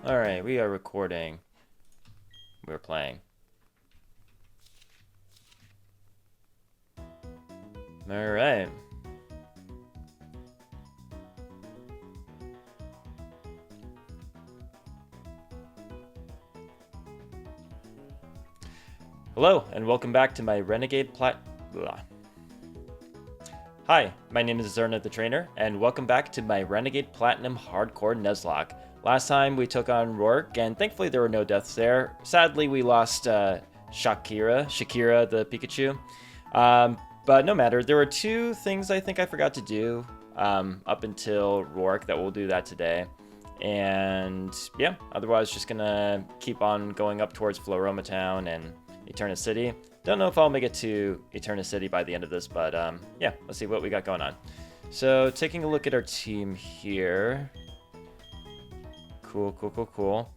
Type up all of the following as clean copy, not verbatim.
Alright, we are recording. We're playing. Alright. Hello, and welcome back to my Renegade Hi, my name is Zerna the Trainer, and welcome back to my Renegade Platinum Hardcore Nuzlocke. Last time we took on Rourke, and thankfully there were no deaths there. Sadly, we lost Shakira the Pikachu. But no matter, there were two things I think I forgot to do up until Rourke that we'll do that today. And yeah, otherwise just gonna keep on going up towards Floroma Town and Eterna City. Don't know if I'll make it to Eterna City by the end of this, but yeah, let's see what we got going on. So taking a look at our team here. Cool.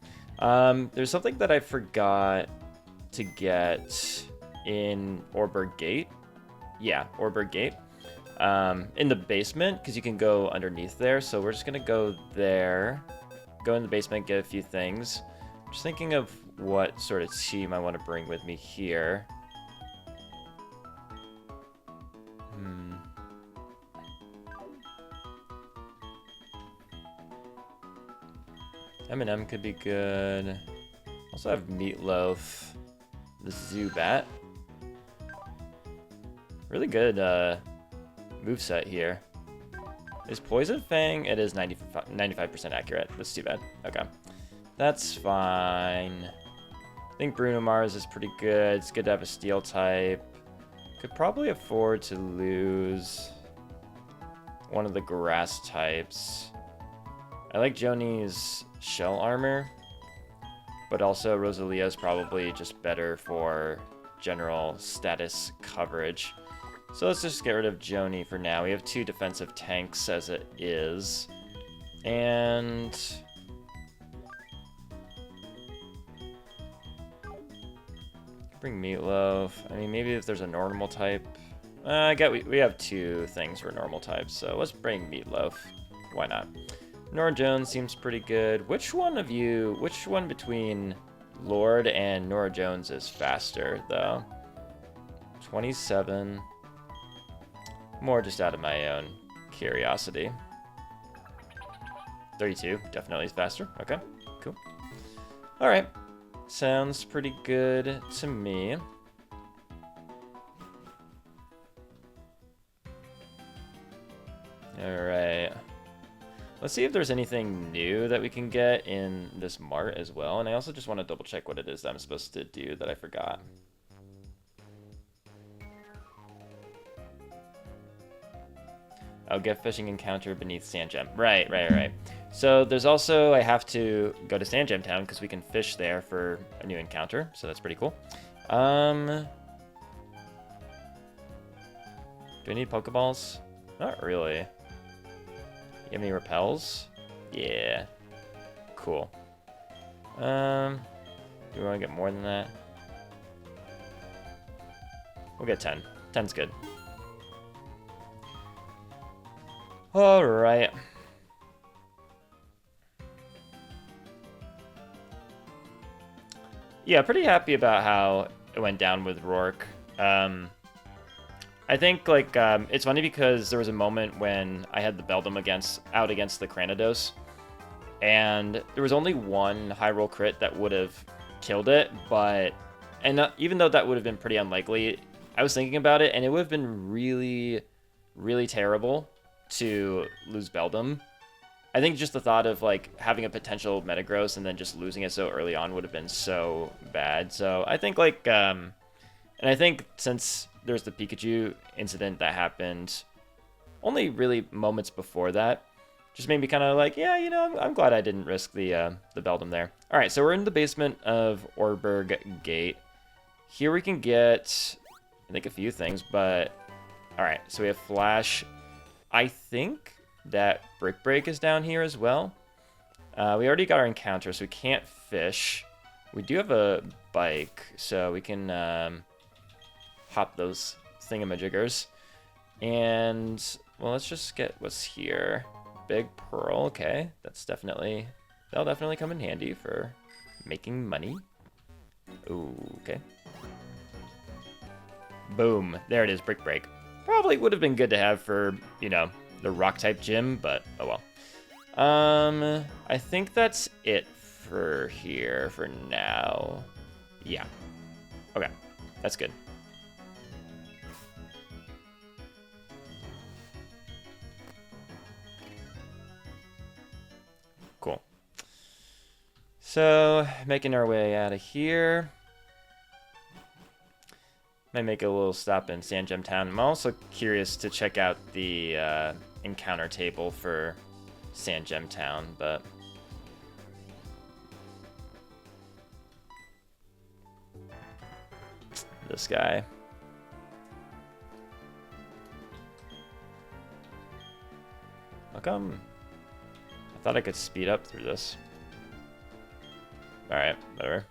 There's something that I forgot to get in Orberg Gate. Yeah, Orberg Gate. In the basement, because you can go underneath there. So we're just going to go there, go in the basement, get a few things. Just thinking of what sort of team I want to bring with me here. M&M could be good. Also have Meatloaf, the Zubat. Really good moveset here. Is Poison Fang? It is 95% accurate. That's too bad. Okay. That's fine. I think Bruno Mars is pretty good. It's good to have a Steel type. Could probably afford to lose one of the Grass types. I like Joni's Shell Armor, but also Rosalia is probably just better for general status coverage. So let's just get rid of Joni for now. We have two defensive tanks as it is. And bring Meatloaf. I mean, maybe if there's a normal type. I get we have two things for normal types, so let's bring Meatloaf. Why not? Nora Jones seems pretty good. Which one between Lord and Nora Jones is faster, though? 27. More just out of my own curiosity. 32, definitely is faster. Okay, cool. Alright, sounds pretty good to me. Alright. Let's see if there's anything new that we can get in this mart as well. And I also just want to double check what it is that I'm supposed to do that I forgot. Oh, get fishing encounter beneath Sand Gem. Right. So there's also, I have to go to Sand Gem Town because we can fish there for a new encounter. So that's pretty cool. Do I need Pokeballs? Not really. You have any repels? Yeah. Cool. Do we want to get more than that? We'll get 10. 10's good. Alright. Yeah, pretty happy about how it went down with Rourke. I think, like, it's funny because there was a moment when I had the Beldum out against the Cranidos, and there was only one high roll crit that would have killed it, even though that would have been pretty unlikely, I was thinking about it, and it would have been really, really terrible to lose Beldum. I think just the thought of, like, having a potential Metagross and then just losing it so early on would have been so bad. So I think, like, and I think since there's the Pikachu incident that happened only really moments before that, just made me kind of like, yeah, you know, I'm glad I didn't risk the Beldum there. All right, so we're in the basement of Orberg Gate. Here we can get, I think, a few things, but all right, so we have Flash. I think that Brick Break is down here as well. We already got our encounter, so we can't fish. We do have a bike, so we can hop those thingamajiggers. And, well, let's just get what's here. Big Pearl, okay. That's definitely That'll definitely come in handy for making money. Ooh, okay. Boom. There it is, Brick Break. Probably would have been good to have for, you know, the rock-type gym, but oh well. I think that's it for here for now. Yeah. Okay, that's good. Cool. So, making our way out of here. Might make a little stop in Sand Gem Town. I'm also curious to check out the encounter table for Sand Gem Town, but this guy. How come? I thought I could speed up through this. Alright, whatever.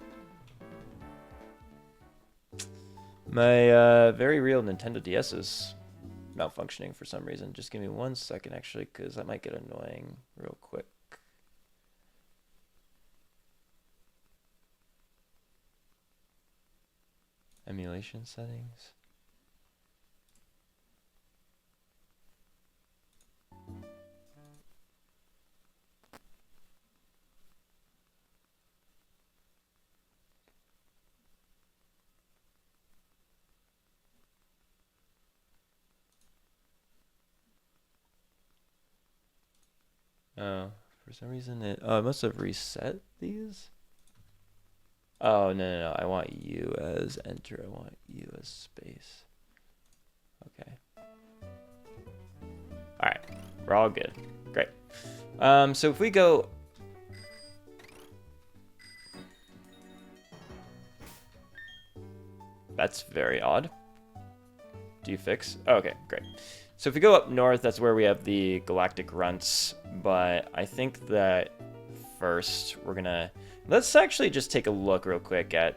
My very real Nintendo DS is malfunctioning for some reason. Just give me 1 second, actually, because that might get annoying real quick. Emulation settings. Oh, for some reason it must have reset these. Oh, no. I want you as enter. I want you as space. Okay. All right. We're all good. Great. So if we go... That's very odd. Do you fix? Oh, okay, great. So if we go up north, that's where we have the Galactic Runts. But I think that first we're gonna... Let's actually just take a look real quick at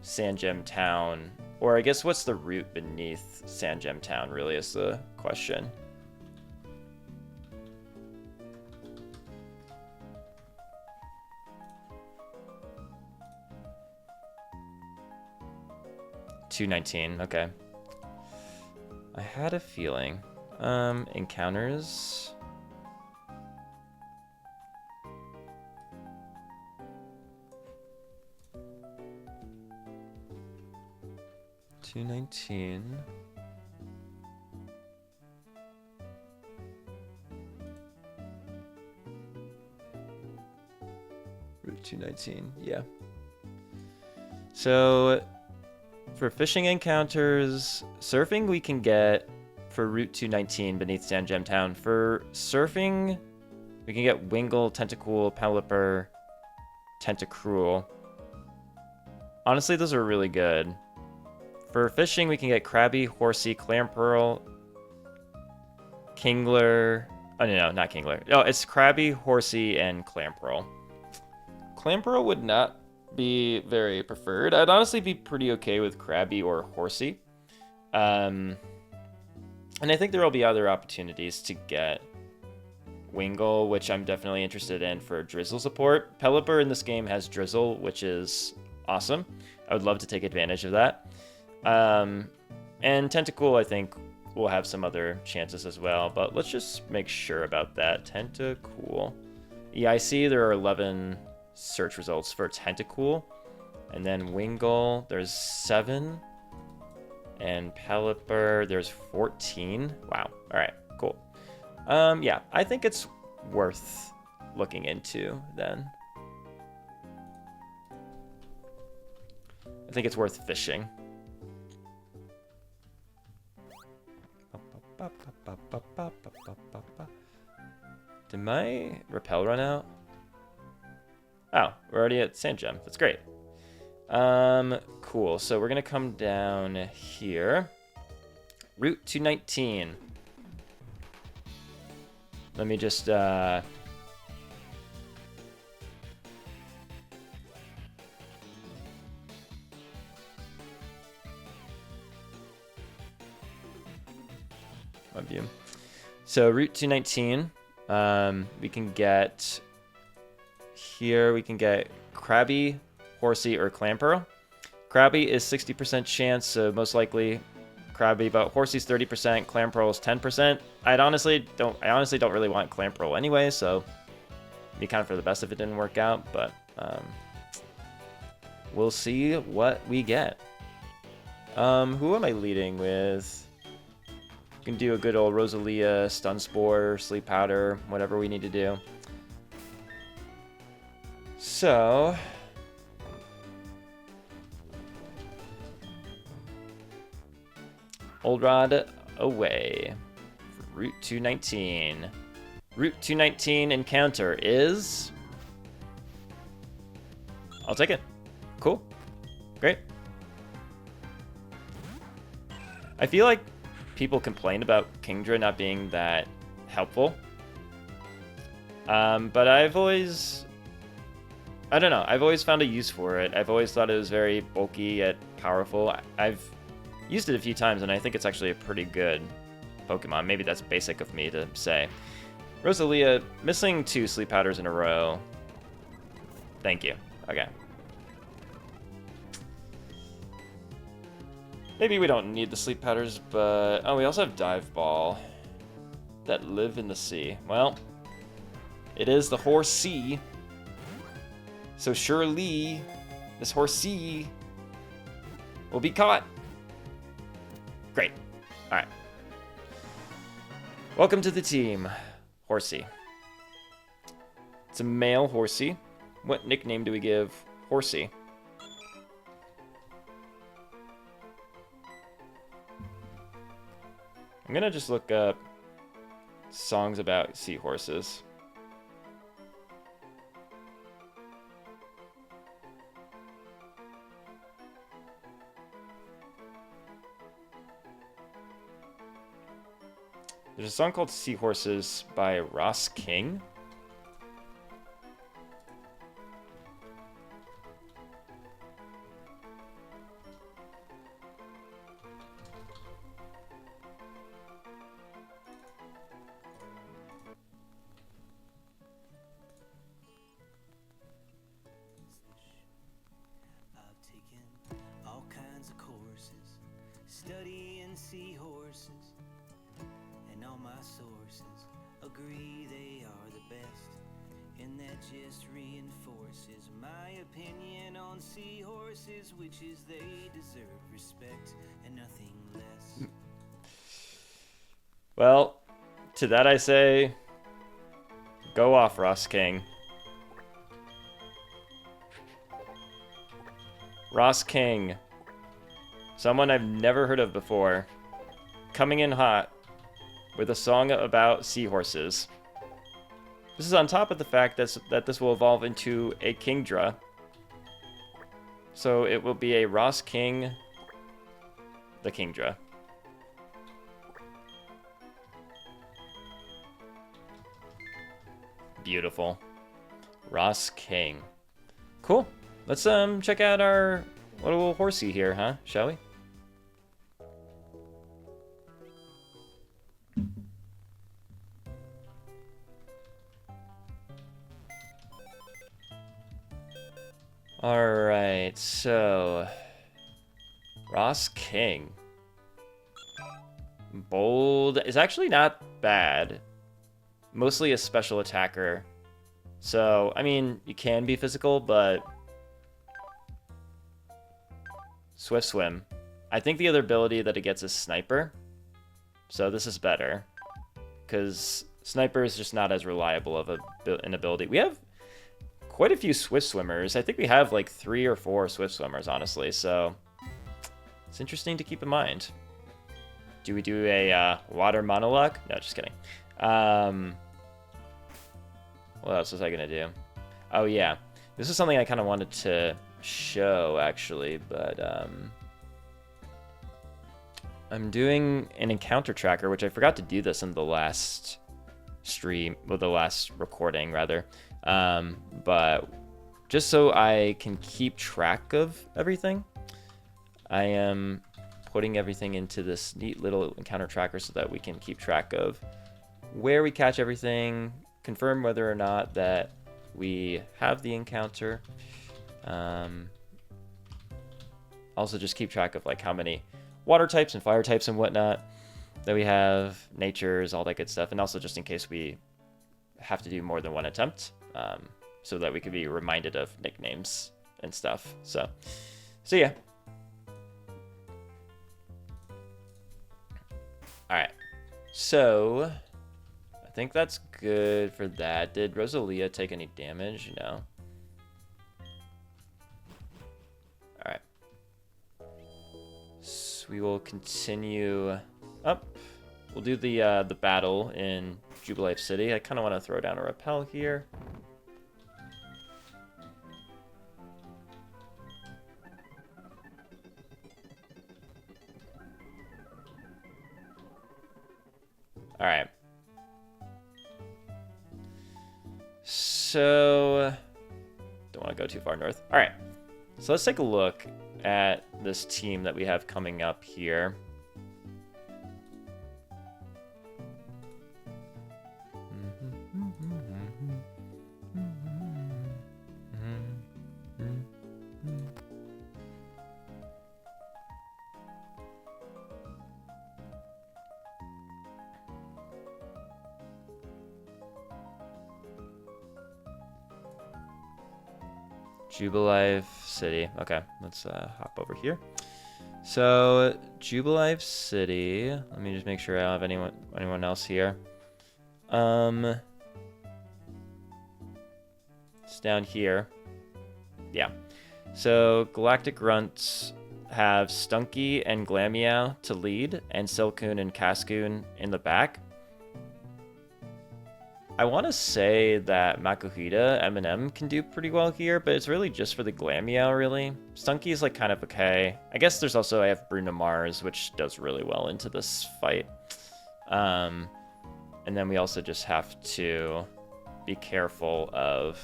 Sand Gem Town. Or I guess what's the route beneath Sand Gem Town really is the question. $219, okay. I had a feeling. Encounters. $219. Route 219, yeah. So for fishing encounters, surfing we can get for Route 219 beneath Sand Gem Town. For surfing, we can get Wingull, Tentacool, Pelipper, Tentacruel. Honestly, those are really good. For fishing, we can get Krabby, Horsey, Clamperl, Kingler. Oh, no, not Kingler. No, it's Krabby, Horsey, and Clamperl. Clamperl would not be very preferred. I'd honestly be pretty okay with Krabby or Horsey. And I think there will be other opportunities to get Wingull, which I'm definitely interested in for Drizzle support. Pelipper in this game has Drizzle, which is awesome. I would love to take advantage of that. And Tentacool, I think, will have some other chances as well, but let's just make sure about that. Tentacool. Yeah, I see there are 11 search results for Tentacool, and then Wingull, there's 7, and Pelipper, there's 14. Wow. All right, cool. Yeah, I think it's worth looking into then. I think it's worth fishing. Did my repel run out? Oh, we're already at Sand Gem. That's great. Cool. So we're gonna come down here. Route 219. Let me just view. So Route 219, we can get here we can get Krabby, Horsey, or Clamperl. Krabby is 60% chance, so most likely Krabby, but Horsey's 30%, Clamperl is 10%. I honestly don't really want Clamperl anyway, so it'd be kind of for the best if it didn't work out, but we'll see what we get. Who am I leading with? We can do a good old Rosalia, Stun Spore, Sleep Powder, whatever we need to do. So Old Rod away. Route 219. Route 219 encounter is... I'll take it. Cool. Great. I feel like people complain about Kingdra not being that helpful. But I've always... I don't know. I've always found a use for it. I've always thought it was very bulky yet powerful. I've used it a few times, and I think it's actually a pretty good Pokemon. Maybe that's basic of me to say. Rosalia, missing 2 Sleep Powders in a row. Thank you. Okay. Maybe we don't need the Sleep Powders, but... Oh, we also have Dive Ball that live in the sea. Well, it is the Horsea. So surely this Horsea will be caught. Great. All right. Welcome to the team, Horsea. It's a male Horsea. What nickname do we give Horsea? I'm gonna just look up songs about seahorses. There's a song called Seahorses by Ross King. I've taken all kinds of courses, studying seahorses. And all my sources agree they are the best, and that just reinforces my opinion on seahorses, which is they deserve respect and nothing less. Well, to that I say, go off, Ross King. Ross King, someone I've never heard of before, coming in hot with a song about seahorses. This is on top of the fact that this will evolve into a Kingdra. So it will be a Ross King, the Kingdra. Beautiful. Ross King. Cool. Let's check out our little Horsea here, huh? Shall we? Alright, so Ross King. Bold is actually not bad. Mostly a special attacker. So, I mean, you can be physical, but Swift Swim. I think the other ability that it gets is Sniper. So this is better. Because Sniper is just not as reliable of an ability. We have quite a few Swift Swimmers. I think we have like 3 or 4 Swift Swimmers, honestly, so it's interesting to keep in mind. Do we do a water monologue? No, just kidding. What else was I gonna do? Oh yeah, this is something I kind of wanted to show actually, but I'm doing an encounter tracker, which I forgot to do this in the last stream, well, the last recording rather. But just so I can keep track of everything, I am putting everything into this neat little encounter tracker so that we can keep track of where we catch everything, confirm whether or not that we have the encounter. Also, just keep track of like how many water types and fire types and whatnot that we have, natures, all that good stuff, and also just in case we have to do more than one attempt, so that we could be reminded of nicknames and stuff. So yeah. All right. So I think that's good for that. Did Rosalia take any damage? No. All right. So we will continue up. We'll do the battle in Jubilife City. I kind of want to throw down a repel here. All right. So, don't want to go too far north. All right. So let's take a look at this team that we have coming up here. Jubilife City. Okay, let's hop over here. So Jubilife City. Let me just make sure I don't have anyone else here. It's down here. Yeah. So Galactic Grunts have Stunky and Glameow to lead, and Silcoon and Cascoon in the back. I want to say that Makuhita, Eminem can do pretty well here, but it's really just for the Glameow, really. Stunky is like kind of okay. I guess there's also, I have Bruno Mars, which does really well into this fight. And then we also just have to be careful of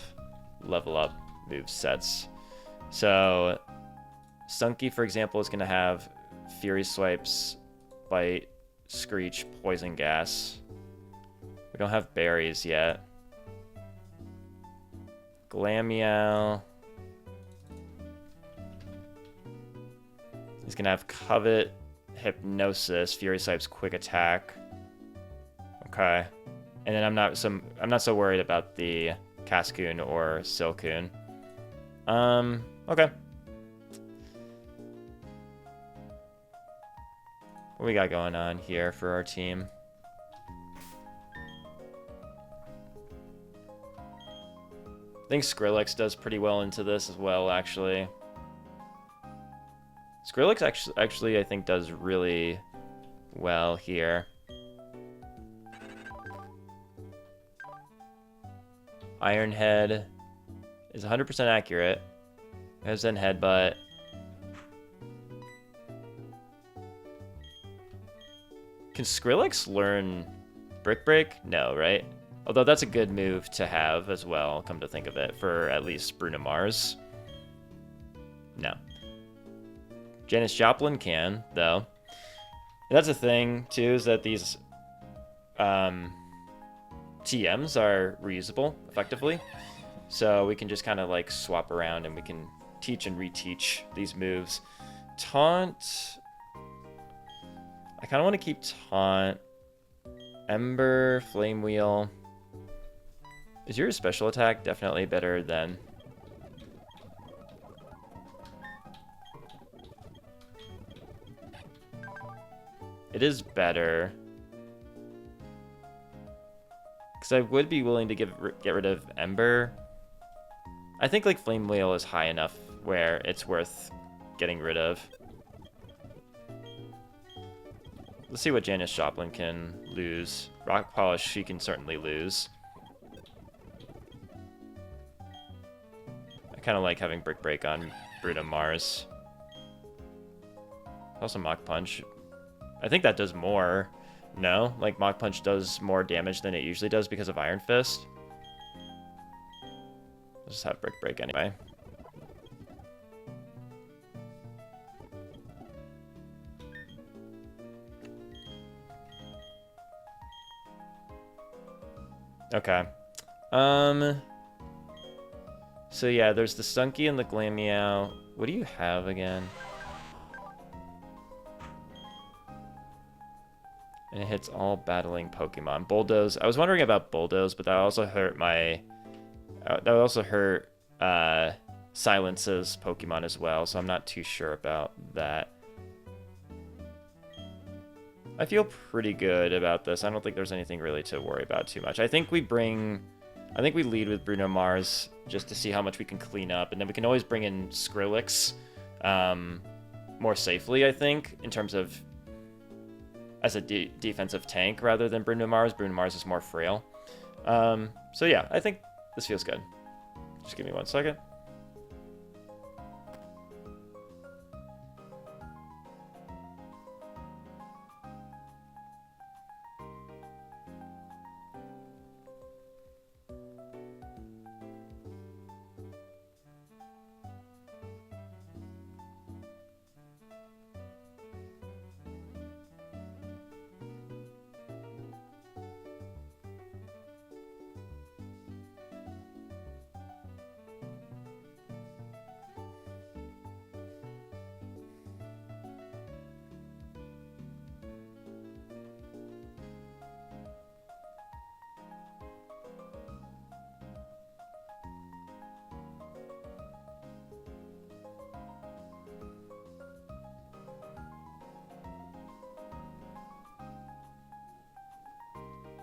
level up move sets. So Stunky, for example, is going to have Fury Swipes, Bite, Screech, Poison Gas. We don't have berries yet. Glameow. He's gonna have Covet, Hypnosis, Fury Swipes, Quick Attack. Okay. And then I'm not so worried about the Cascoon or Silcoon. Okay. What we got going on here for our team? I think Skrillex does pretty well into this as well, actually. Skrillex actually I think does really well here. Iron Head is 100% accurate. Has then Headbutt. Can Skrillex learn Brick Break? No, right? Although that's a good move to have as well, come to think of it, for at least Bruno Mars. No. Janis Joplin can, though. And that's the thing, too, is that these TMs are reusable, effectively. So we can just kind of like swap around and we can teach and reteach these moves. Taunt. I kind of want to keep Taunt. Ember, Flame Wheel. Is your special attack definitely better than... It is better. Because I would be willing to get rid of Ember. I think like Flame Wheel is high enough where it's worth getting rid of. Let's see what Janis Joplin can lose. Rock Polish, she can certainly lose. I kind of like having Brick Break on Bruno Mars. Also Mach Punch. I think that does more. No? Like Mach Punch does more damage than it usually does because of Iron Fist. Let's just have Brick Break anyway. Okay. So yeah, there's the Stunky and the Glameow. What do you have again? And it hits all battling Pokemon. Bulldoze. I was wondering about Bulldoze, but that also hurt my... that would also hurt Silence's Pokemon as well, so I'm not too sure about that. I feel pretty good about this. I don't think there's anything really to worry about too much. I think we lead with Bruno Mars just to see how much we can clean up, and then we can always bring in Skrillex more safely, I think, in terms of as a defensive tank rather than Bruno Mars. Bruno Mars is more frail. So yeah, I think this feels good. Just give me 1 second.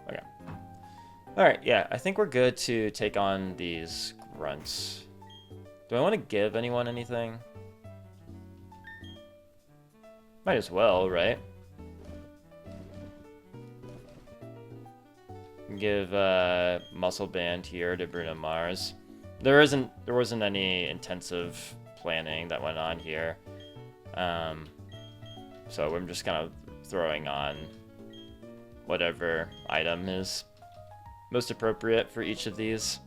Okay. Alright, yeah, I think we're good to take on these grunts. Do I want to give anyone anything? Might as well, right? Give Muscle Band here to Bruno Mars. There wasn't any intensive planning that went on here. So I'm just kind of throwing on whatever item is most appropriate for each of these.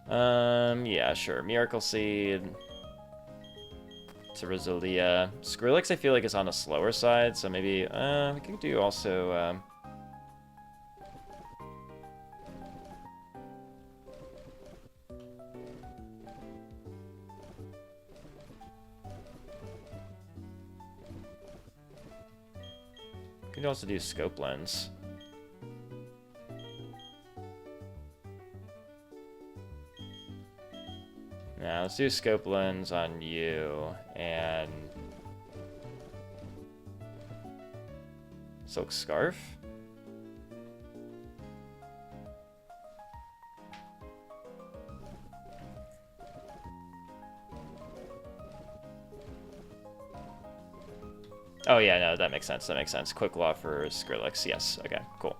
Yeah, sure. Miracle Seed to Rosalia. Skrillex, I feel like, is on the slower side, so maybe we could do also. Could also do Scope Lens. Now let's do Scope Lens on you and Silk Scarf. Oh yeah, no, that makes sense. That makes sense. Quick Law for Skrillex. Yes. Okay. Cool.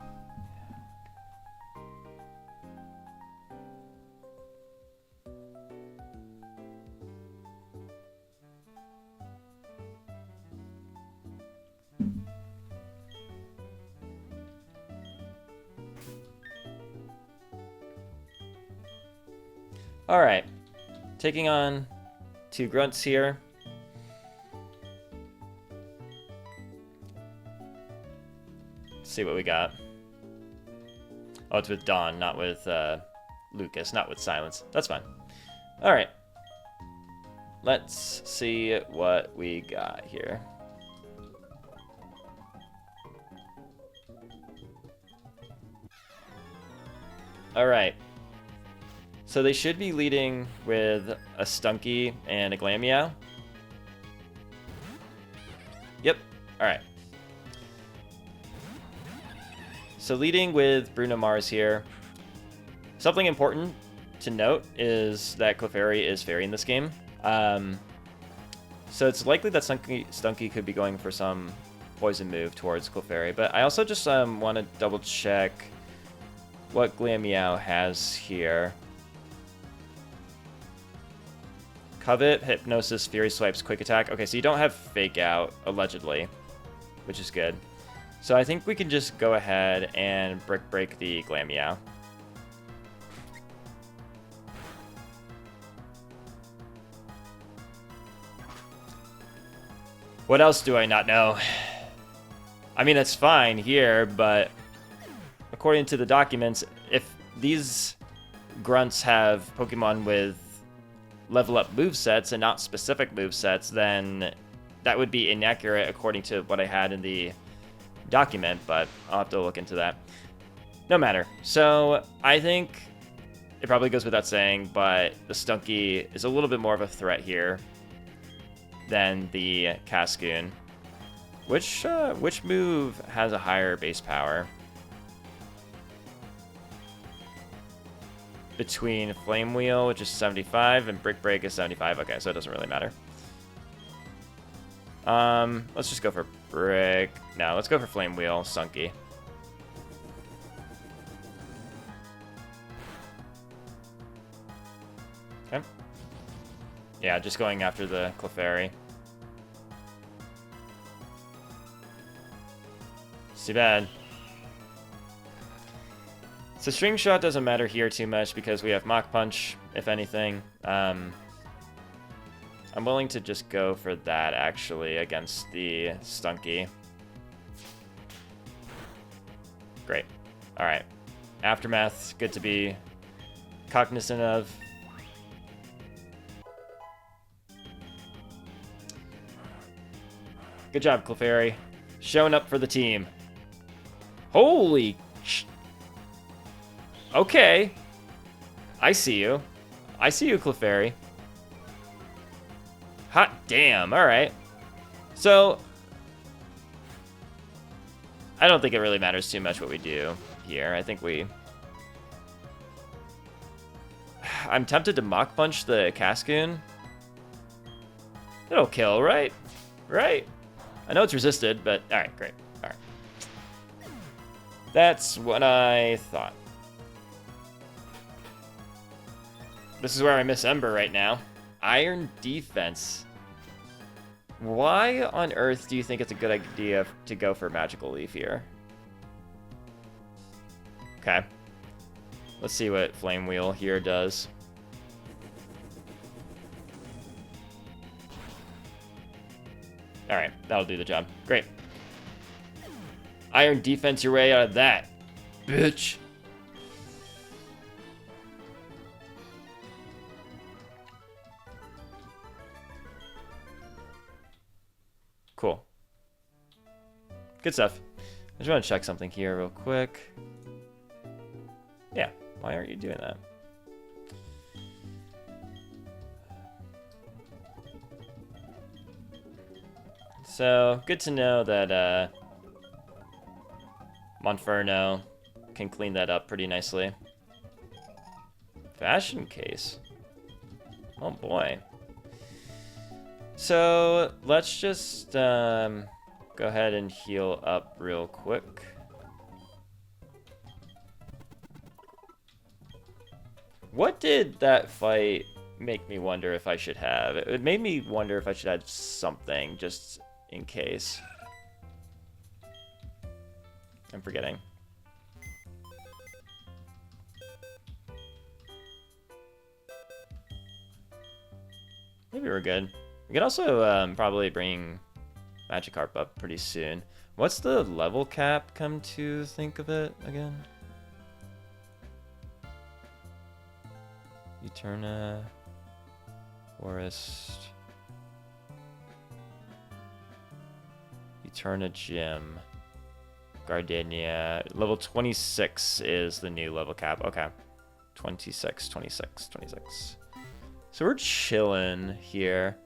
All right, taking on 2 grunts here. Let's see what we got. Oh, it's with Dawn, not with Lucas, not with Silence. That's fine. All right, let's see what we got here. All right. So they should be leading with a Stunky and a Glameow. Yep. All right. So leading with Bruno Mars here. Something important to note is that Clefairy is Fairy in this game. So it's likely that Stunky could be going for some poison move towards Clefairy. But I also just want to double check what Glameow has here. Covet, Hypnosis, Fury Swipes, Quick Attack. Okay, so you don't have Fake Out, allegedly, which is good. So I think we can just go ahead and Brick Break the Glameow. What else do I not know? I mean, it's fine here, but according to the documents, if these grunts have Pokemon with level up movesets and not specific movesets, then that would be inaccurate according to what I had in the document, but I'll have to look into that. No matter. So I think it probably goes without saying, but the Stunky is a little bit more of a threat here than the Cascoon. Which move has a higher base power? Between Flame Wheel, which is 75, and Brick Break is 75. Okay, so it doesn't really matter. Let's just go for Brick. No, let's go for Flame Wheel, Stunky. Okay. Yeah, just going after the Clefairy. It's too bad. So String Shot doesn't matter here too much because we have Mach Punch, if anything. I'm willing to just go for that, actually, against the Stunky. Great. Alright. Aftermath, good to be cognizant of. Good job, Clefairy. Showing up for the team. Holy sh... Okay. I see you. I see you, Clefairy. Hot damn. Alright. So, I don't think it really matters too much what we do here. I think we... I'm tempted to Mach Punch the Cascoon. It'll kill, right? Right? I know it's resisted, but... Alright, great. Alright. That's what I thought. This is where I miss Ember right now. Iron Defense. Why on earth do you think it's a good idea to go for Magical Leaf here? Okay. Let's see what Flame Wheel here does. Alright, that'll do the job. Great. Iron Defense your way out of that, bitch. Cool. Good stuff. I just want to check something here real quick. Yeah, why aren't you doing that? So, good to know that Monferno can clean that up pretty nicely. Fashion case. Oh boy. So, let's just go ahead and heal up real quick. What did that fight make me wonder if I should have? It made me wonder if I should have something, just in case. I'm forgetting. Maybe we're good. We can also probably bring Magikarp up pretty soon. What's the level cap, come to think of it again? Eterna, Forest, Eterna Gym, Gardenia. Level 26 is the new level cap. Okay. 26, 26, 26. So we're chilling here.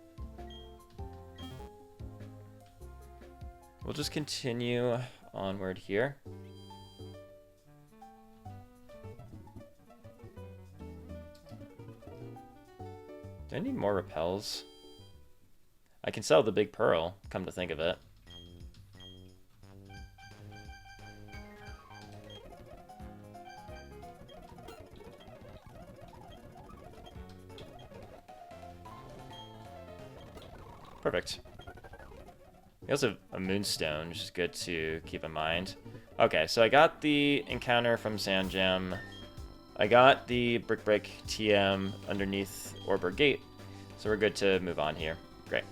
We'll just continue onward here. Do I need more repels? I can sell the big pearl, come to think of it. Perfect. We also have a Moonstone, which is good to keep in mind. Okay, so I got the encounter from Sand Gem. I got the Brick Break TM underneath Orbor Gate, so we're good to move on here. Great.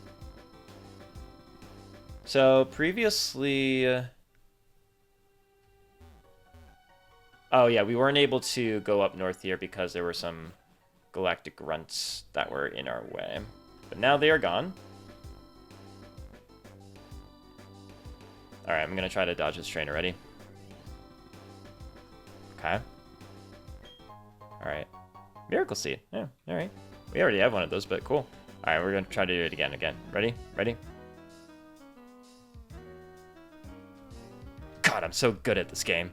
So previously... oh yeah, we weren't able to go up north here because there were some galactic grunts that were in our way. But now they are gone. Alright, I'm going to try to dodge this trainer. Ready? Okay. Alright. Miracle Seed. Yeah, alright. We already have one of those, but cool. Alright, we're going to try to do it again. Ready? Ready? God, I'm so good at this game.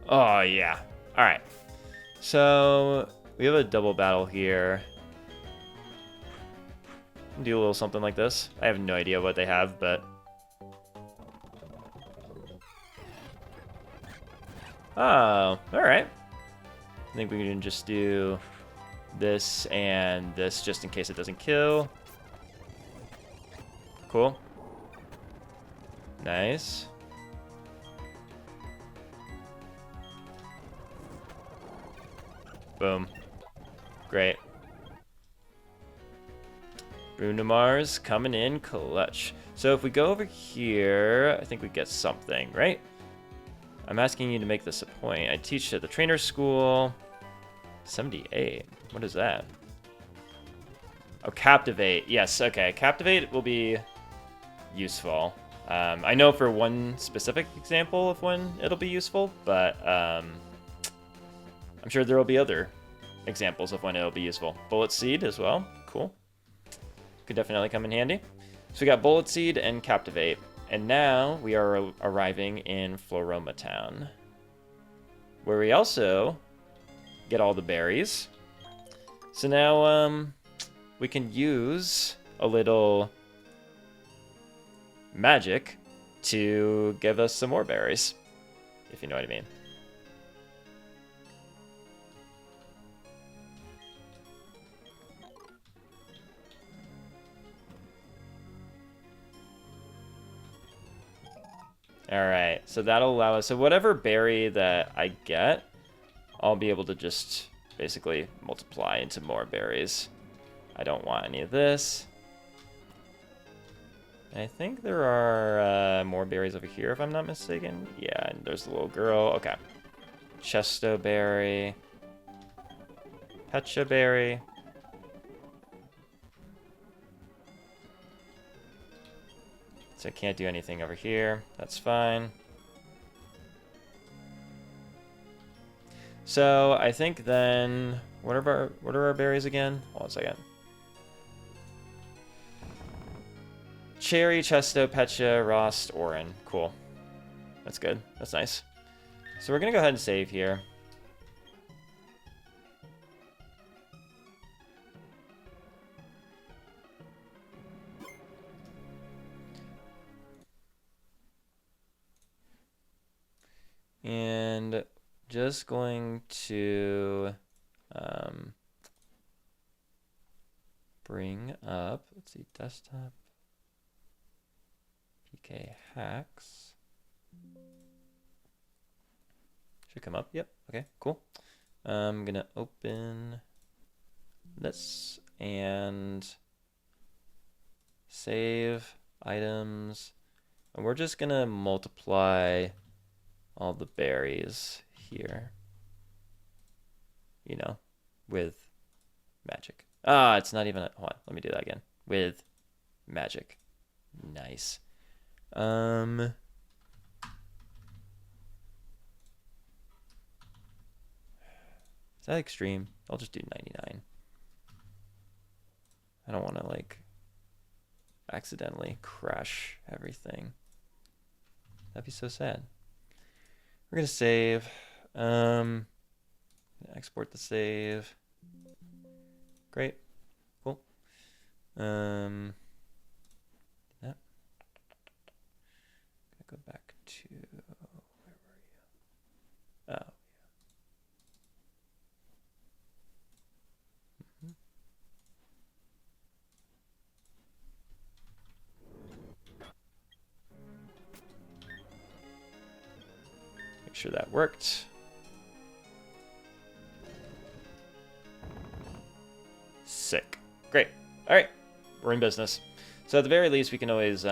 Oh, yeah. Alright. So, we have a double battle here. Do a little something like this. I have no idea what they have, but... Oh, alright. I think we can just do this and this just in case it doesn't kill. Cool. Nice. Boom. Great. Bruno Mars coming in clutch. So if we go over here, I think we get something, right? I'm asking you to make this a point. I teach at the trainer school. 78. What is that? Oh, Captivate. Yes, okay. Captivate will be useful. I know for one specific example of when it'll be useful, but I'm sure there will be other examples of when it'll be useful. Bullet Seed as well. Cool. Could definitely come in handy. So we got Bullet Seed and Captivate. And now we are arriving in Floroma Town, where we also get all the berries. So now we can use a little magic to give us some more berries, if you know what I mean. Alright, so that'll allow us... So whatever berry that I get, I'll be able to just basically multiply into more berries. I don't want any of this. I think there are more berries over here, if I'm not mistaken. Yeah, and there's the little girl. Okay. Chesto berry. Pecha berry. So I can't do anything over here. That's fine. So I think then, what are our berries again? Hold on a second. Cherry, Chesto, Pecha, Rost, Orin. Cool. That's good. That's nice. So we're gonna go ahead and save here. And just going to bring up, let's see, desktop, PK hacks. Should come up. Yep. Okay, cool. I'm going to open this and save items. And we're just going to multiply all the berries here, you know, with magic. Ah, it's not even, hold on, let me do that again. With magic. Nice. Is that extreme? I'll just do 99. I don't want to, like, accidentally crash everything. That'd be so sad. We're going to save. Export the save. Great. Cool. That. Go back to, where were you? Oh, yeah. Make sure that worked. Sick. Great. All right. We're in business. So at the very least, we can always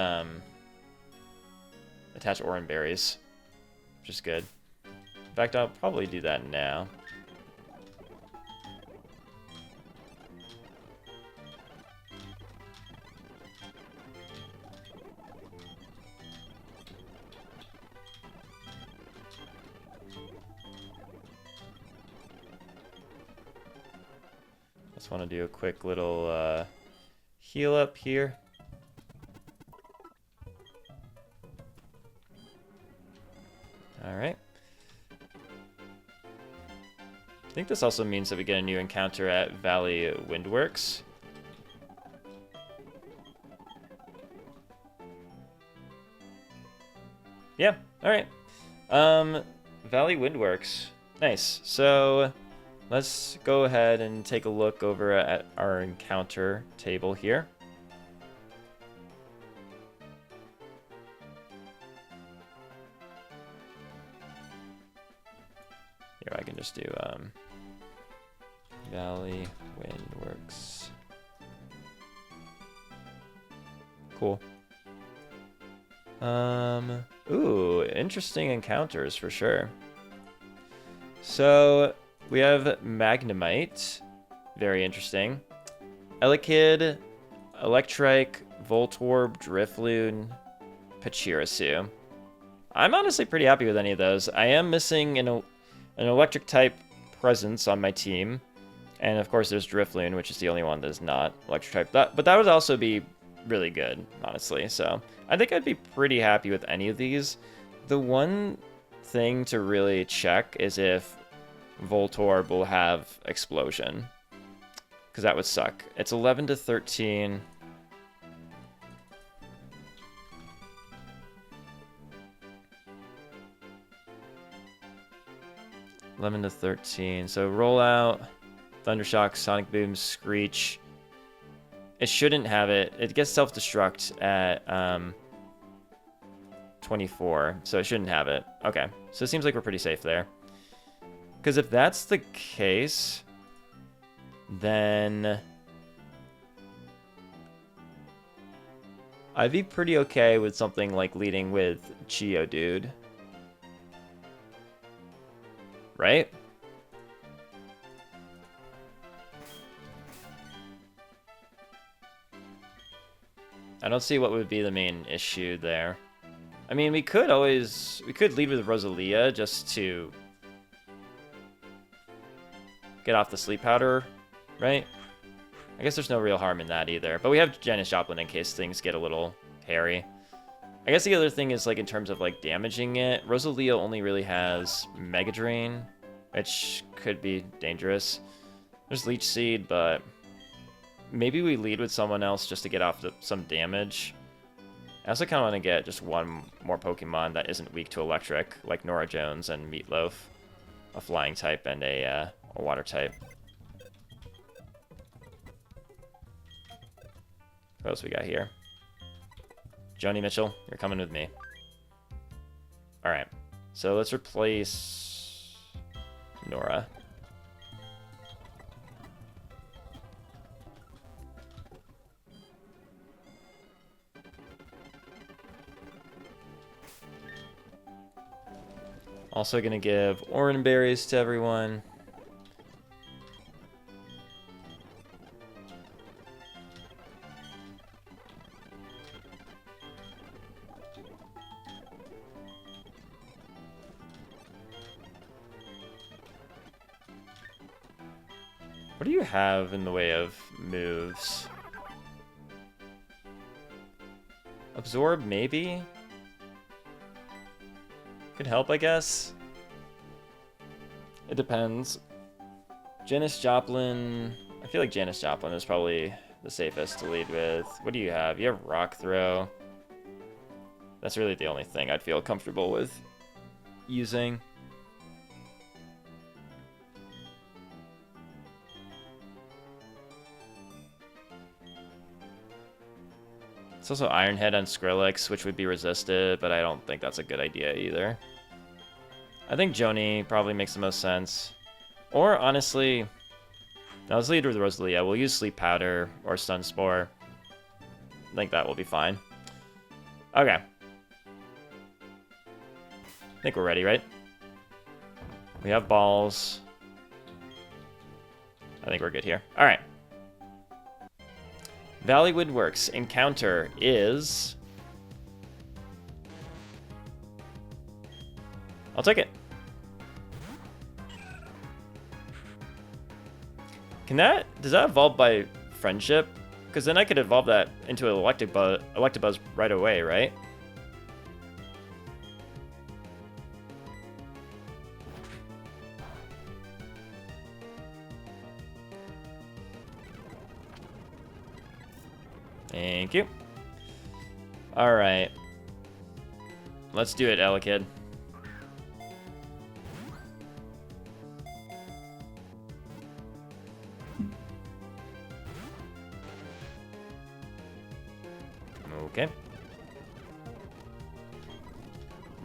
attach Oran berries, which is good. In fact, I'll probably do that now. Just want to do a quick little heal up here. Alright. I think this also means that we get a new encounter at Valley Windworks. Yeah, alright. Valley Windworks. Nice. So let's go ahead and take a look over at our encounter table here. Here, I can just do Valley Windworks. Cool. Ooh, interesting encounters for sure. So we have Magnemite, very interesting. Elekid, Electrike, Voltorb, Drifloon, Pachirisu. I'm honestly pretty happy with any of those. I am missing an electric type presence on my team. And of course there's Drifloon, which is the only one that is not electric type. But that would also be really good, honestly. So I think I'd be pretty happy with any of these. The one thing to really check is if Voltorb will have Explosion, because that would suck. It's 11 to 13. So roll out, Thundershock, Sonic Boom, Screech. It shouldn't have it. It gets self-destruct at 24, so it shouldn't have it. Okay, so it seems like we're pretty safe there. Because if that's the case, then I'd be pretty okay with something like leading with Geodude. Right? I don't see what would be the main issue there. I mean, we could lead with Rosalia just to get off the sleep powder, right? I guess there's no real harm in that either. But we have Janis Joplin in case things get a little hairy. I guess the other thing is, like, in terms of, like, damaging it, Rosalia only really has Mega Drain, which could be dangerous. There's Leech Seed, but maybe we lead with someone else just to get off some damage. I also kind of want to get just one more Pokemon that isn't weak to electric, like Nora Jones and Meatloaf, a flying type and a water type. What else we got here? Joni Mitchell, you're coming with me. Alright, so let's replace Nora. Also gonna give Oran Berries to everyone. What do you have in the way of moves? Absorb, maybe? Could help, I guess. It depends. Janis Joplin. I feel like Janis Joplin is probably the safest to lead with. What do you have? You have Rock Throw. That's really the only thing I'd feel comfortable with using. It's also Iron Head on Skrillex, which would be resisted, but I don't think that's a good idea either. I think Joni probably makes the most sense. Or, honestly, now let's lead with Rosalia. We'll use Sleep Powder or Stun Spore. I think that will be fine. Okay. I think we're ready, right? We have balls. I think we're good here. All right. Valley Woodworks encounter is... I'll take it. Does that evolve by friendship? Because then I could evolve that into an Electabuzz right away, right? Thank you. All right. Let's do it, Elekid. Okay.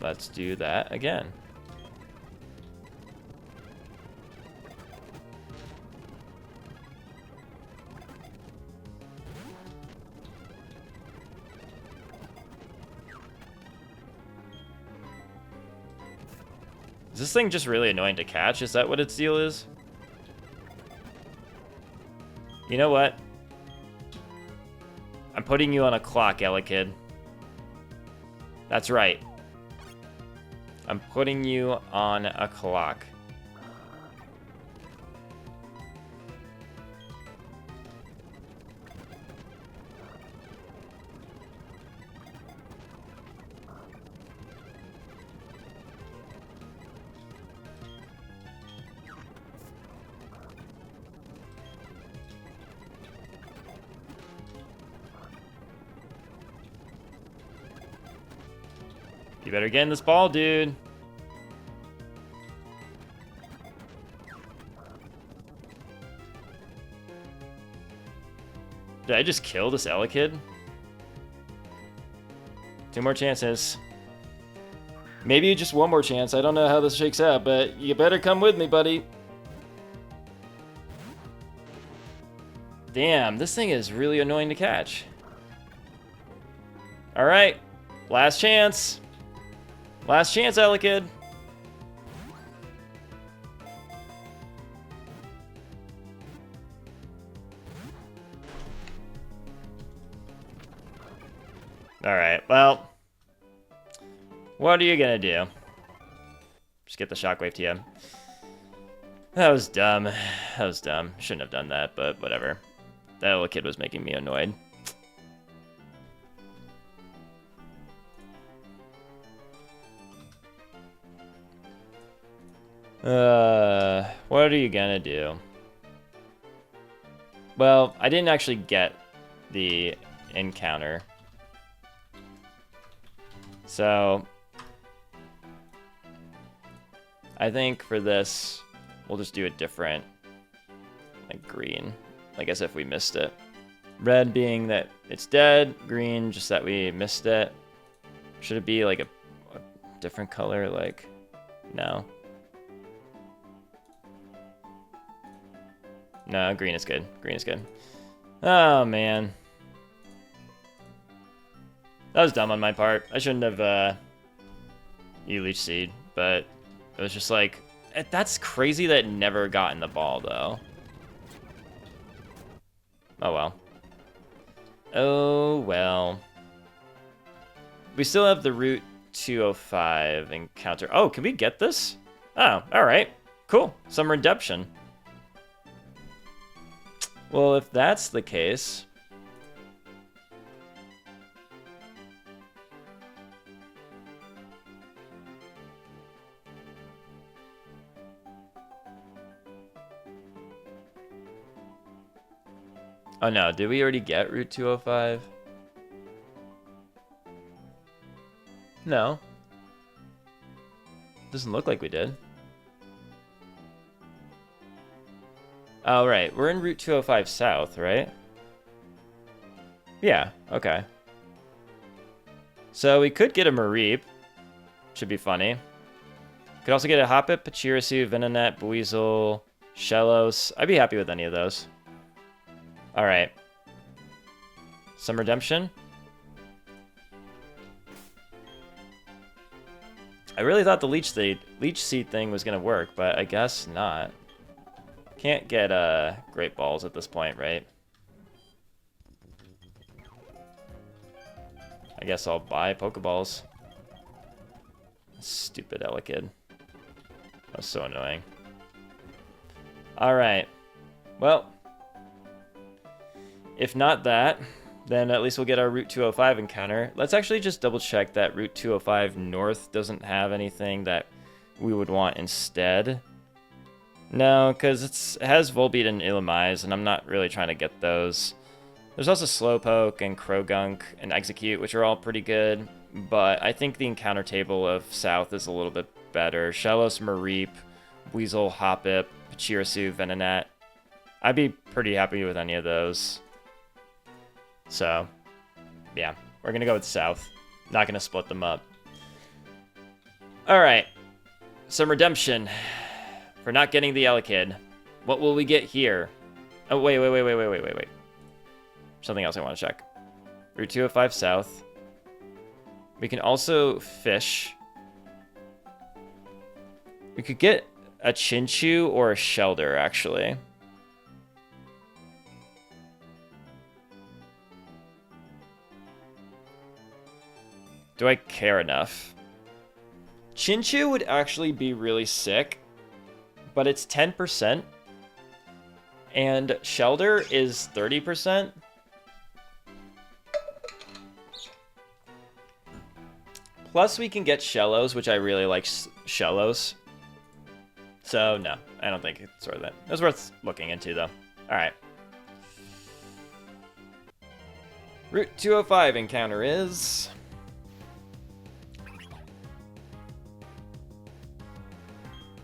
Let's do that again. Is this thing just really annoying to catch? Is that what its deal is? You know what? I'm putting you on a clock, Elekid. That's right. I'm putting you on a clock. You better get in this ball, dude. Did I just kill this Elekid? 2 more chances. Maybe just 1 more chance. I don't know how this shakes out, but you better come with me, buddy. Damn, this thing is really annoying to catch. All right, last chance. Last chance, Elekid. Alright, well. What are you gonna do? Just get the shockwave TM. That was dumb. That was dumb. Shouldn't have done that, but whatever. That little kid was making me annoyed. What are you gonna do? Well, I didn't actually get the encounter. So, I think for this, we'll just do it different. Like green, like as if we missed it. Red being that it's dead, green just that we missed it. Should it be like a different color? Like, no. No, green is good. Green is good. Oh, man. That was dumb on my part. I shouldn't have E-Leech Seed, but it was just like... That's crazy that it never got in the ball, though. Oh, well. Oh, well. We still have the Route 205 encounter. Oh, can we get this? Oh, alright. Cool. Some redemption. Well, if that's the case... Oh no, did we already get Route 205? No. Doesn't look like we did. Oh, right. We're in Route 205 South, right? Yeah, okay. So we could get a Mareep. Should be funny. Could also get a Hoppip, Pachirisu, Venonat, Buizel, Shellos. I'd be happy with any of those. Alright. Some redemption. I really thought the leech seed thing was gonna work, but I guess not. Can't get great balls at this point, right? I guess I'll buy Pokeballs. Stupid Elekid. That was so annoying. Alright. Well, if not that, then at least we'll get our Route 205 encounter. Let's actually just double check that Route 205 North doesn't have anything that we would want instead. No, because it has Volbeat and Illumise, and I'm not really trying to get those. There's also Slowpoke and Krogunk and Execute, which are all pretty good, but I think the encounter table of South is a little bit better. Shellos, Mareep, Weasel, Hoppip, Pachirisu, Venonat. I'd be pretty happy with any of those. So, yeah, we're going to go with South. Not going to split them up. Alright, some redemption for not getting the Elekid. What will we get here? Oh, wait. Something else I want to check. Route 205 South. We can also fish. We could get a Chinchou or a Shelder, actually. Do I care enough? Chinchou would actually be really sick, but it's 10%. And Shelder is 30%. Plus, we can get Shellos, which I really like Shellos. So, no, I don't think it's worth it. It was worth looking into, though. Alright. Route 205 encounter is...